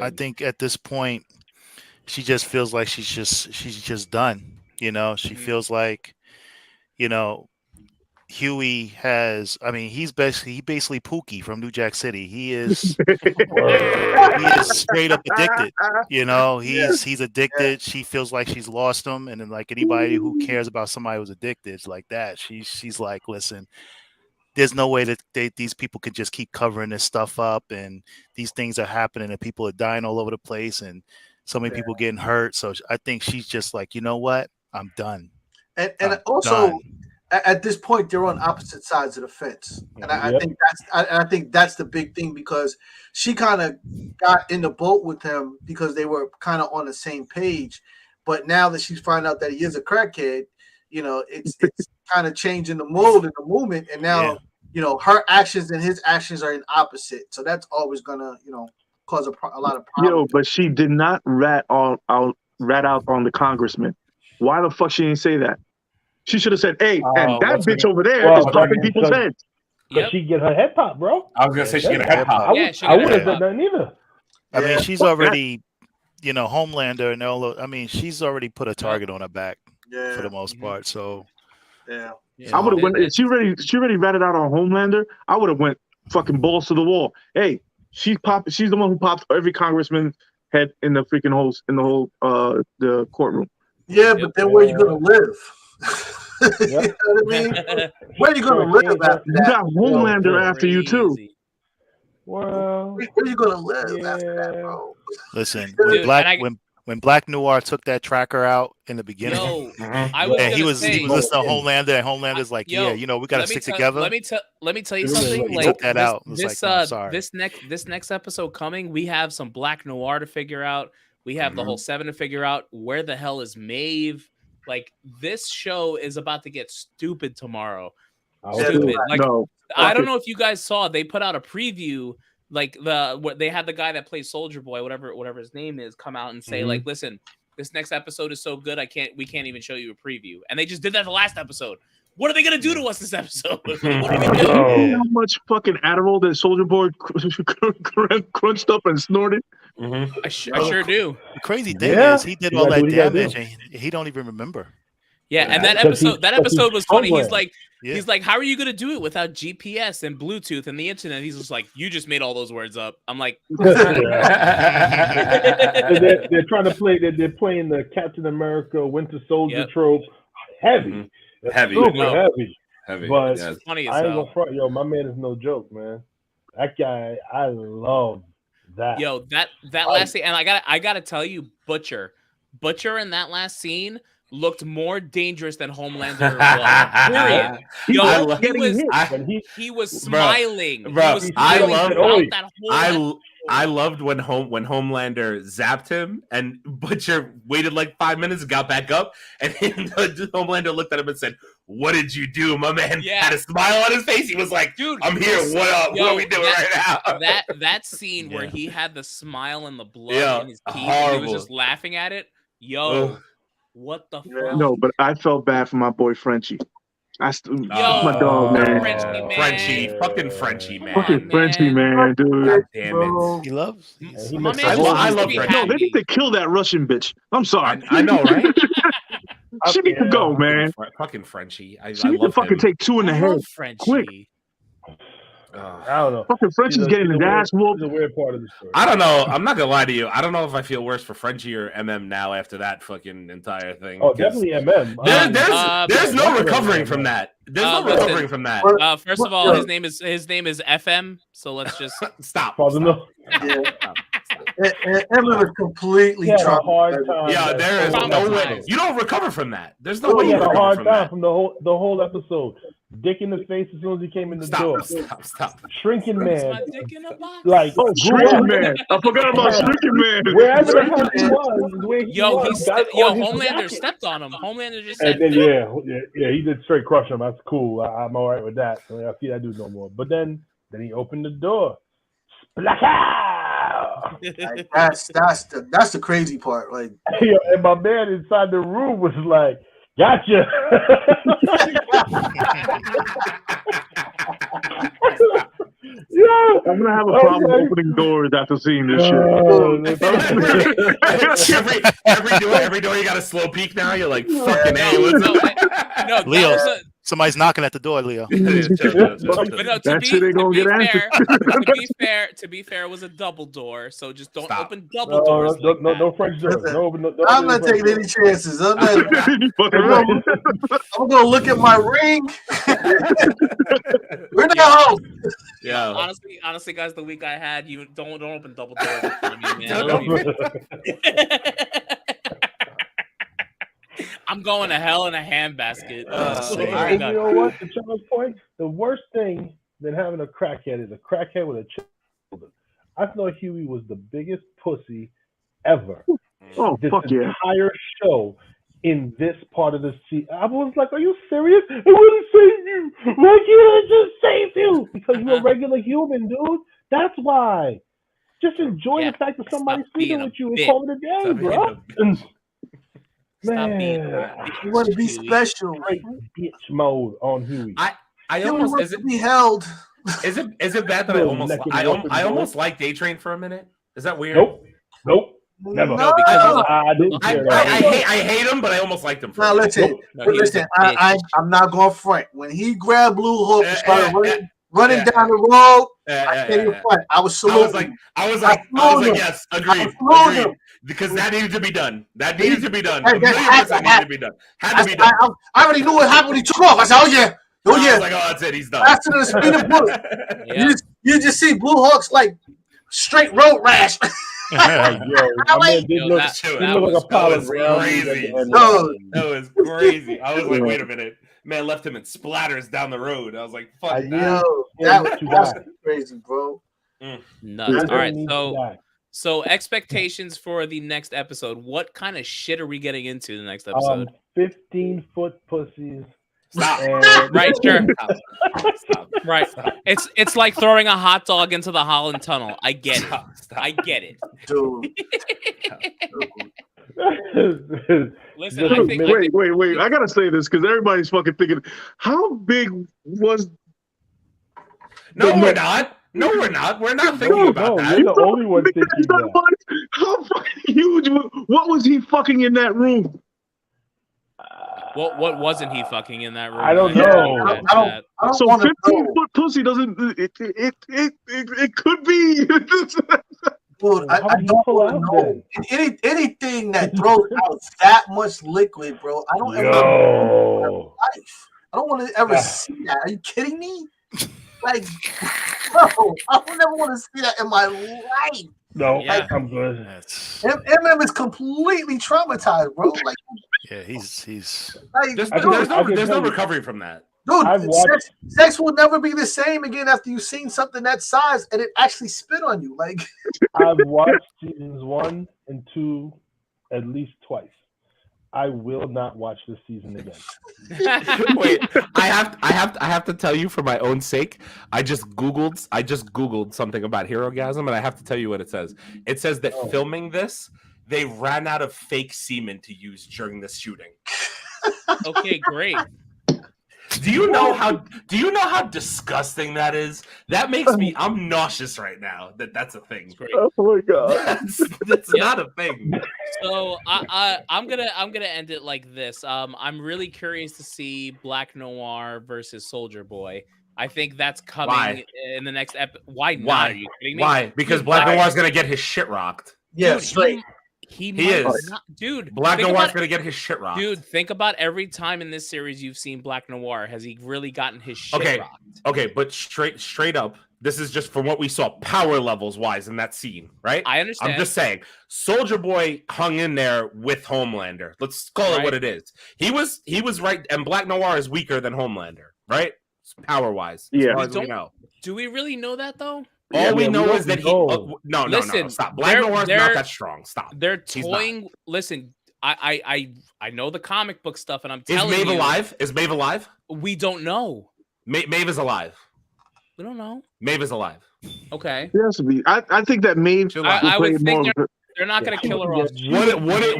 I think at this point she just feels like she's just done. You know, she feels like, you know, Huey has. I mean, he basically Pookie from New Jack City. He is straight up addicted. You know, he's addicted. She feels like she's lost him, and then like anybody who cares about somebody who's addicted, it's like that. She's like, listen, there's no way that these people can just keep covering this stuff up, and these things are happening, and people are dying all over the place, and so many people getting hurt. So I think she's just like, you know what, I'm done. and I'm also done. at this point they're on opposite sides of the fence, and I think that's the big thing, because she kind of got in the boat with him because they were kind of on the same page, but now that she's found out that he is a crackhead, you know, it's kind of changing the mold and the movement, and now you know her actions and his actions are in opposite, so that's always gonna, you know, cause a lot of problems. Yo, but she did not rat out on the congressman. Why the fuck she didn't say that? She should have said, "Hey, and that bitch over there is popping people's heads." But she get her head popped, bro. I was gonna say she get a head pop. I Yeah, would have done nothing either. I mean, she's already, you know, Homelander and all. I mean, she's already put a target on her back for the most part. So Yeah. You I know, would have went. If she already ratted out on Homelander, I would have went fucking balls to the wall. Hey, she's the one who popped every congressman's head in the freaking whole the courtroom. Yeah, but then where you gonna live? You know what I mean? Where you gonna live after You that? got Homelander after you too. crazy. Well, Where you gonna live after that, bro? listen, Dude, when Black Noir took that tracker out in the beginning, Yo, I was and he gonna was say, listening to Homelander, and Homelander's like, Yo, yeah, you know, we gotta stick together. Let me tell you He something. He Like took that this, out. It was this, like, no, sorry. this next episode coming, we have some Black Noir to figure out. We have the whole 7 to figure out. Where the hell is Maeve? Like, this show is about to get stupid tomorrow. Stupid. Like, No, I don't know if you guys saw. They put out a preview. Like they had the guy that plays Soldier Boy, whatever his name is, come out and say like, listen, this next episode is so good, we can't even show you a preview. And they just did that the last episode. What are they gonna do to us this episode? What are they doing? how much fucking Adderall that Soldier Boy crunched up and snorted? I sure do. The crazy thing Yeah. is he did You all gotta that do what you gotta damage, and he don't even remember. Yeah, and that Because episode he's was funny. He's programmed. like, Yeah. he's like, how are you gonna do it without GPS and Bluetooth and the internet? He's just like, you just made all those words up. I'm like, they're trying to play. They're playing the Captain America Winter Soldier trope. Heavy, Heavy. super No. heavy. But yes. funny as I ain't hell. gonna front, yo. My man is no joke, man. That guy, I love that. Yo, that last scene, and I gotta tell you, Butcher in that last scene looked more dangerous than Homelander was. Period. Yo, he was smiling. Bro, He was I smiling love- throughout that whole I loved when Homelander zapped him and Butcher waited like 5 minutes and got back up, and Homelander looked at him and said, "What did you do?" My man had a smile on his face. He was like, "Dude, I'm here. What up? What are we doing right now?" That scene where he had the smile and the blood in his teeth, and he horrible. was just laughing at it. Yo, what the fuck? No, but I felt bad for my boy Frenchie. My dog, man. Frenchie, fucking Frenchie, man. Fucking Frenchie, man, dude. God damn it. He loves. My man I love Frenchie. No, they need to kill that Russian bitch. I'm sorry. I know, right? She needs to go, man. Fucking Frenchie. She needs to fucking take 2 in the head. Quick. I don't know. Fucking Frenchie's getting his ass whooped. It's a weird part of the story. I don't know. I'm not gonna lie to you. I don't know if I feel worse for Frenchie or MM now after that fucking entire thing. Oh, definitely MM. There's no recovering from that. There's no recovering from that. First of all, his name is FM. So let's just stop. MM is completely traumatized. Yeah, there is no way. You don't recover from that. There's no way you recover had a hard from time that. from the whole episode. Dick in the face as soon as he came in the door. Stop. Shrinking man. Like, Shrinking man. I forgot about Shrinking man. Wherever the hell he was. Homelander stepped on him. Homelander just said, and then, he did straight crush him. That's cool. I'm all right with that. I mean, I see that dude no more. But then he opened the door. Like, that's the crazy part. Like, and my man inside the room was like, "Gotcha." Yeah, I'm gonna have a problem opening doors after seeing this shit. every door you got a slow peek now. You're like, fucking A. No, Leo. Somebody's knocking at the door, Leo. But no, to be fair, it was a double door, so just don't open double doors. No French doors. I'm not taking any chances. I'm gonna look at my ring. We're not home. Yeah. Honestly, guys, the week I had, you don't open double doors in front of me, man. I'm going to hell in a handbasket. You know what? To Charles' point, the worst thing than having a crackhead is a crackhead with a children. I thought Huey was the biggest pussy ever. Oh, this fuck yeah. entire show in this part of the season. I was like, are you serious? I want to save you. Why can't I just save you? Because you're a regular human, dude. That's why. Just enjoy the fact that somebody's sleeping with you and call it a day, bro. Man, you want to be special. Great bitch mode on Huey. I almost is it be held. Is it bad that I almost like Day Train for a minute? Is that weird? Nope. Never. No, because I hate him, but I almost liked him. Now listen, I'm not going front. When he grabbed Blue Hook and started running down the road, I can't even front. I was saluting. I was like, yes, agreed. Because that needed to be done. That needed to be done. Had to be done. I already knew what happened when he took off. I said, oh yeah. I was like, oh, that's it. He's done. Faster than the speed of bullet. You just see Blue Hawk's like straight road rash. That was crazy. I was like, wait a minute. Man left him in splatters down the road. I was like, fuck that. That's crazy, bro. Nuts. All right, so expectations for the next episode. What kind of shit are we getting into the next episode? 15-foot pussies. Stop. Right, sure. Stop. Right. It's like throwing a hot dog into the Holland Tunnel. I get it. I get it. Dude. Listen, wait. I gotta say this because everybody's fucking thinking, how big was? No, we're not. We're not thinking about that. You're the only one thinking that. How fucking huge? What was he fucking in that room? What wasn't he fucking in that room? I don't know. I don't so 15-foot pussy doesn't. It could be. Dude, I don't know. Anything that throws out that much liquid, bro. I don't ever life. I don't want to ever see that. Are you kidding me? Like, bro, I would never want to see that in my life. No, I'm good. MM is completely traumatized, bro. Like, yeah, he's. Like, there's no recovery from that. Dude, sex will never be the same again after you've seen something that size and it actually spit on you. Like, I've watched seasons 1 and 2 at least twice. I will not watch this season again. Wait, I have to tell you for my own sake. I just googled something about Herogasm, and I have to tell you what it says. It says that filming this, they ran out of fake semen to use during the shooting. Okay, great. Do you know how disgusting that is? That makes me. I'm nauseous right now. That's a thing. Oh my god, that's not a thing. So I'm gonna end it like this. I'm really curious to see Black Noir versus Soldier Boy. I think that's coming in the next episode. Why not? Are you kidding me? Why? Because Black Noir's gonna get his shit rocked. Yeah, Dude, straight. He is. not, dude. Black think Noir's about- gonna get his shit rocked. Dude, think about every time in this series you've seen Black Noir. Has he really gotten his shit rocked? Okay, but straight up, this is just from what we saw power levels wise in that scene, right? I understand. I'm just saying, Soldier Boy hung in there with Homelander. Let's call it what it is. He was right, and Black Noir is weaker than Homelander, right? Power wise, as far as we know. Do we really know that though? All we know is that no, stop. Black Noir's not that strong. Stop. They're toying. Listen, I know the comic book stuff, and I'm telling you. Is Maeve alive? Is Maeve alive? We don't know. Maeve is alive. We don't know. Maeve is alive. Okay. It has to be. I think that Maeve. I would think they're not going to kill her off.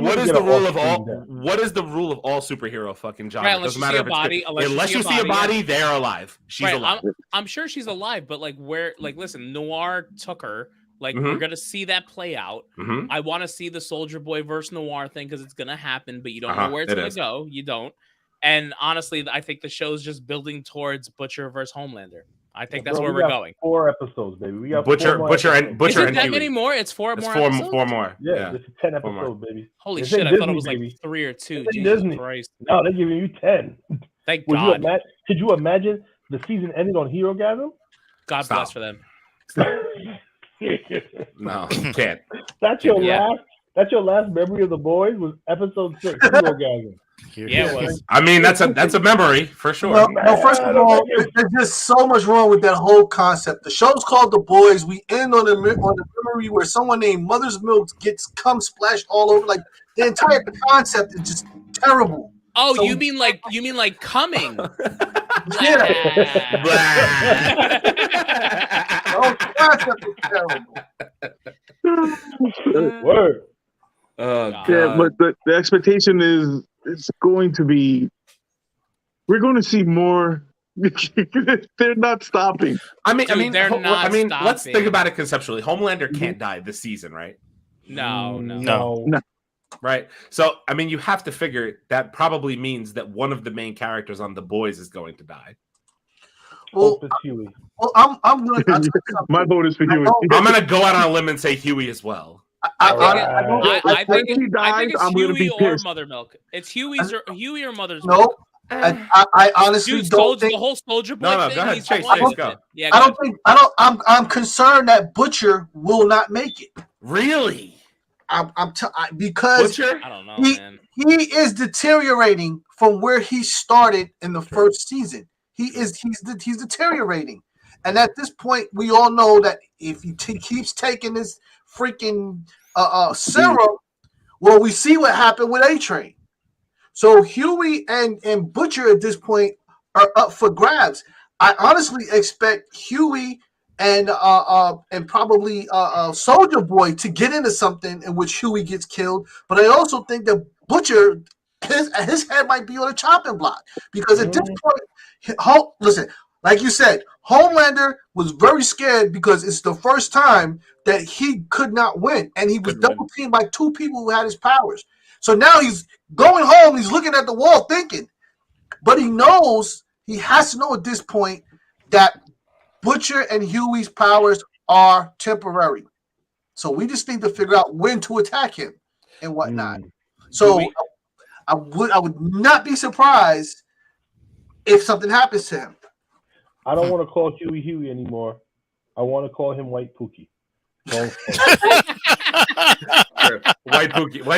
What is the rule of all? What is the rule of all superhero fucking jobs? Right, unless you see a body. Unless you see a body, they're alive. She's alive. I'm sure she's alive, but listen, Noir took her. We're gonna see that play out. I want to see the Soldier Boy versus Noir thing because it's gonna happen, but you don't know where it's gonna go. You don't. And honestly, I think the show's just building towards Butcher versus Homelander. I think that's where we're going. 4 episodes, baby. We got Butcher and Isn't that many more? It's 4 more. Episodes? 4 more. Yeah, this is 10 episodes, baby. Holy it's shit! I thought it was Disney, like 3 or 2. Jesus Disney. Christ! No, they're giving you 10. Thank God. Could you imagine the season ended on Herogasm? God bless for them. No, can't. That's your last memory of the boys was episode 6, Herogasm. Yeah, it was. I mean, that's a memory for sure. Well, first of all, there's just so much wrong with that whole concept. The show's called The Boys. We end on the memory where someone named Mother's Milk gets cum splashed all over. Like the entire concept is just terrible. Oh, so, you mean like coming? Yeah. The whole concept is terrible. Word. Yeah, but the expectation is it's going to be. We're going to see more. They're not stopping. I mean, they're not stopping. Let's think about it conceptually. Homelander can't die this season, right? No. Right. So, I mean, you have to figure that probably means that one of the main characters on The Boys is going to die. Well, I'm going to. My vote is for Huey. I'm going to go out on a limb and say Huey as well. I think it's Huey or Mother Milk. It's Huey or Mother's Milk. Milk. I honestly don't think the whole Soldier Boy thing. Go ahead, Chase, go. Yeah, I'm concerned that Butcher will not make it. Really? Because Butcher? I don't know, man. He is deteriorating from where he started in the first season. He's deteriorating, and at this point, we all know that if he keeps taking this freaking serum, well, we see what happened with A-Train. So Huey and Butcher at this point are up for grabs. I honestly expect Huey and probably Soldier Boy to get into something in which Huey gets killed. But I also think that Butcher, his head might be on a chopping block because at this point, listen, like you said, Homelander was very scared because it's the first time that he could not win, and he was double teamed by 2 people who had his powers. So now he's going home. He's looking at the wall thinking, but he knows he has to know at this point that Butcher and Huey's powers are temporary. So we just need to figure out when to attack him and whatnot. So I would not be surprised if something happens to him. I don't want to call Huey anymore. I want to call him White Pookie. White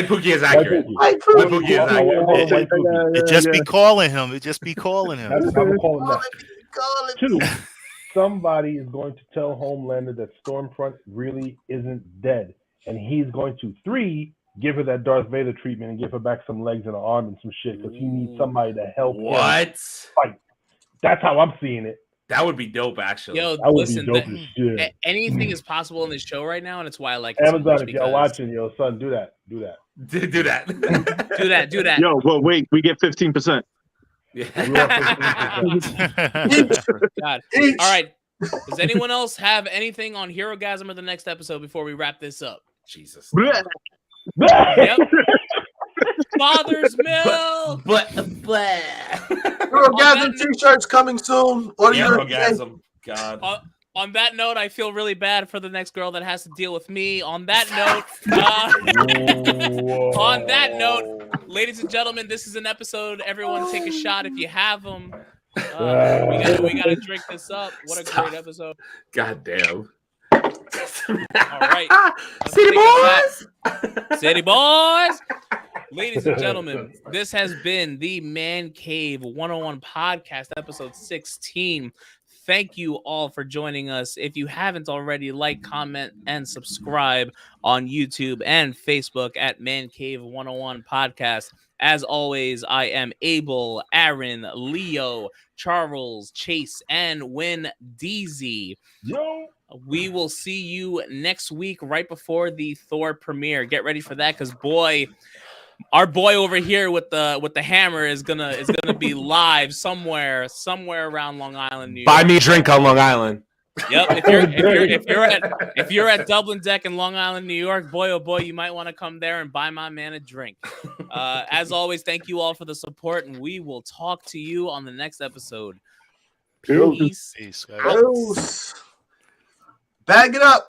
Pookie is accurate. White Pookie is accurate. It just be calling him. It just be calling him. I'm calling that. 2, somebody is going to tell Homelander that Stormfront really isn't dead, and he's going to 3 give her that Darth Vader treatment and give her back some legs and an arm and some shit because he needs somebody to help him fight. That's how I'm seeing it. That would be dope, actually. Yo, listen, anything is possible in this show right now, and it's why I like it. Amazon, if you're watching, son, do that. Do that. do that. Yo, well, wait, we get 15%. Yeah. God. All right. Does anyone else have anything on Herogasm or the next episode before we wrap this up? Jesus. Yep. Father's milk. Herogasm t-shirts coming soon. Herogasm. God. On that note, I feel really bad for the next girl that has to deal with me. On that note, ladies and gentlemen, this is an episode. Everyone take a shot if you have them. We gotta drink this up. What a great episode. God damn. All right. City boys. Ladies and gentlemen, this has been the Man Cave 101 Podcast, episode 16. Thank you all for joining us. If you haven't already, like, comment, and subscribe on YouTube and Facebook at Mancave101 Podcast. As always, I am Abel, Aaron, Leo, Charles, Chase, and Win DZ. Yo. We will see you next week right before the Thor premiere. Get ready for that, because our boy over here with the hammer is gonna be live somewhere around Long Island, New York. Buy me a drink on Long Island. Yep. If you're at Dublin Deck in Long Island, New York, boy oh boy, you might want to come there and buy my man a drink. As always, thank you all for the support, and we will talk to you on the next episode. Peace. Peace. Peace. Bag it up.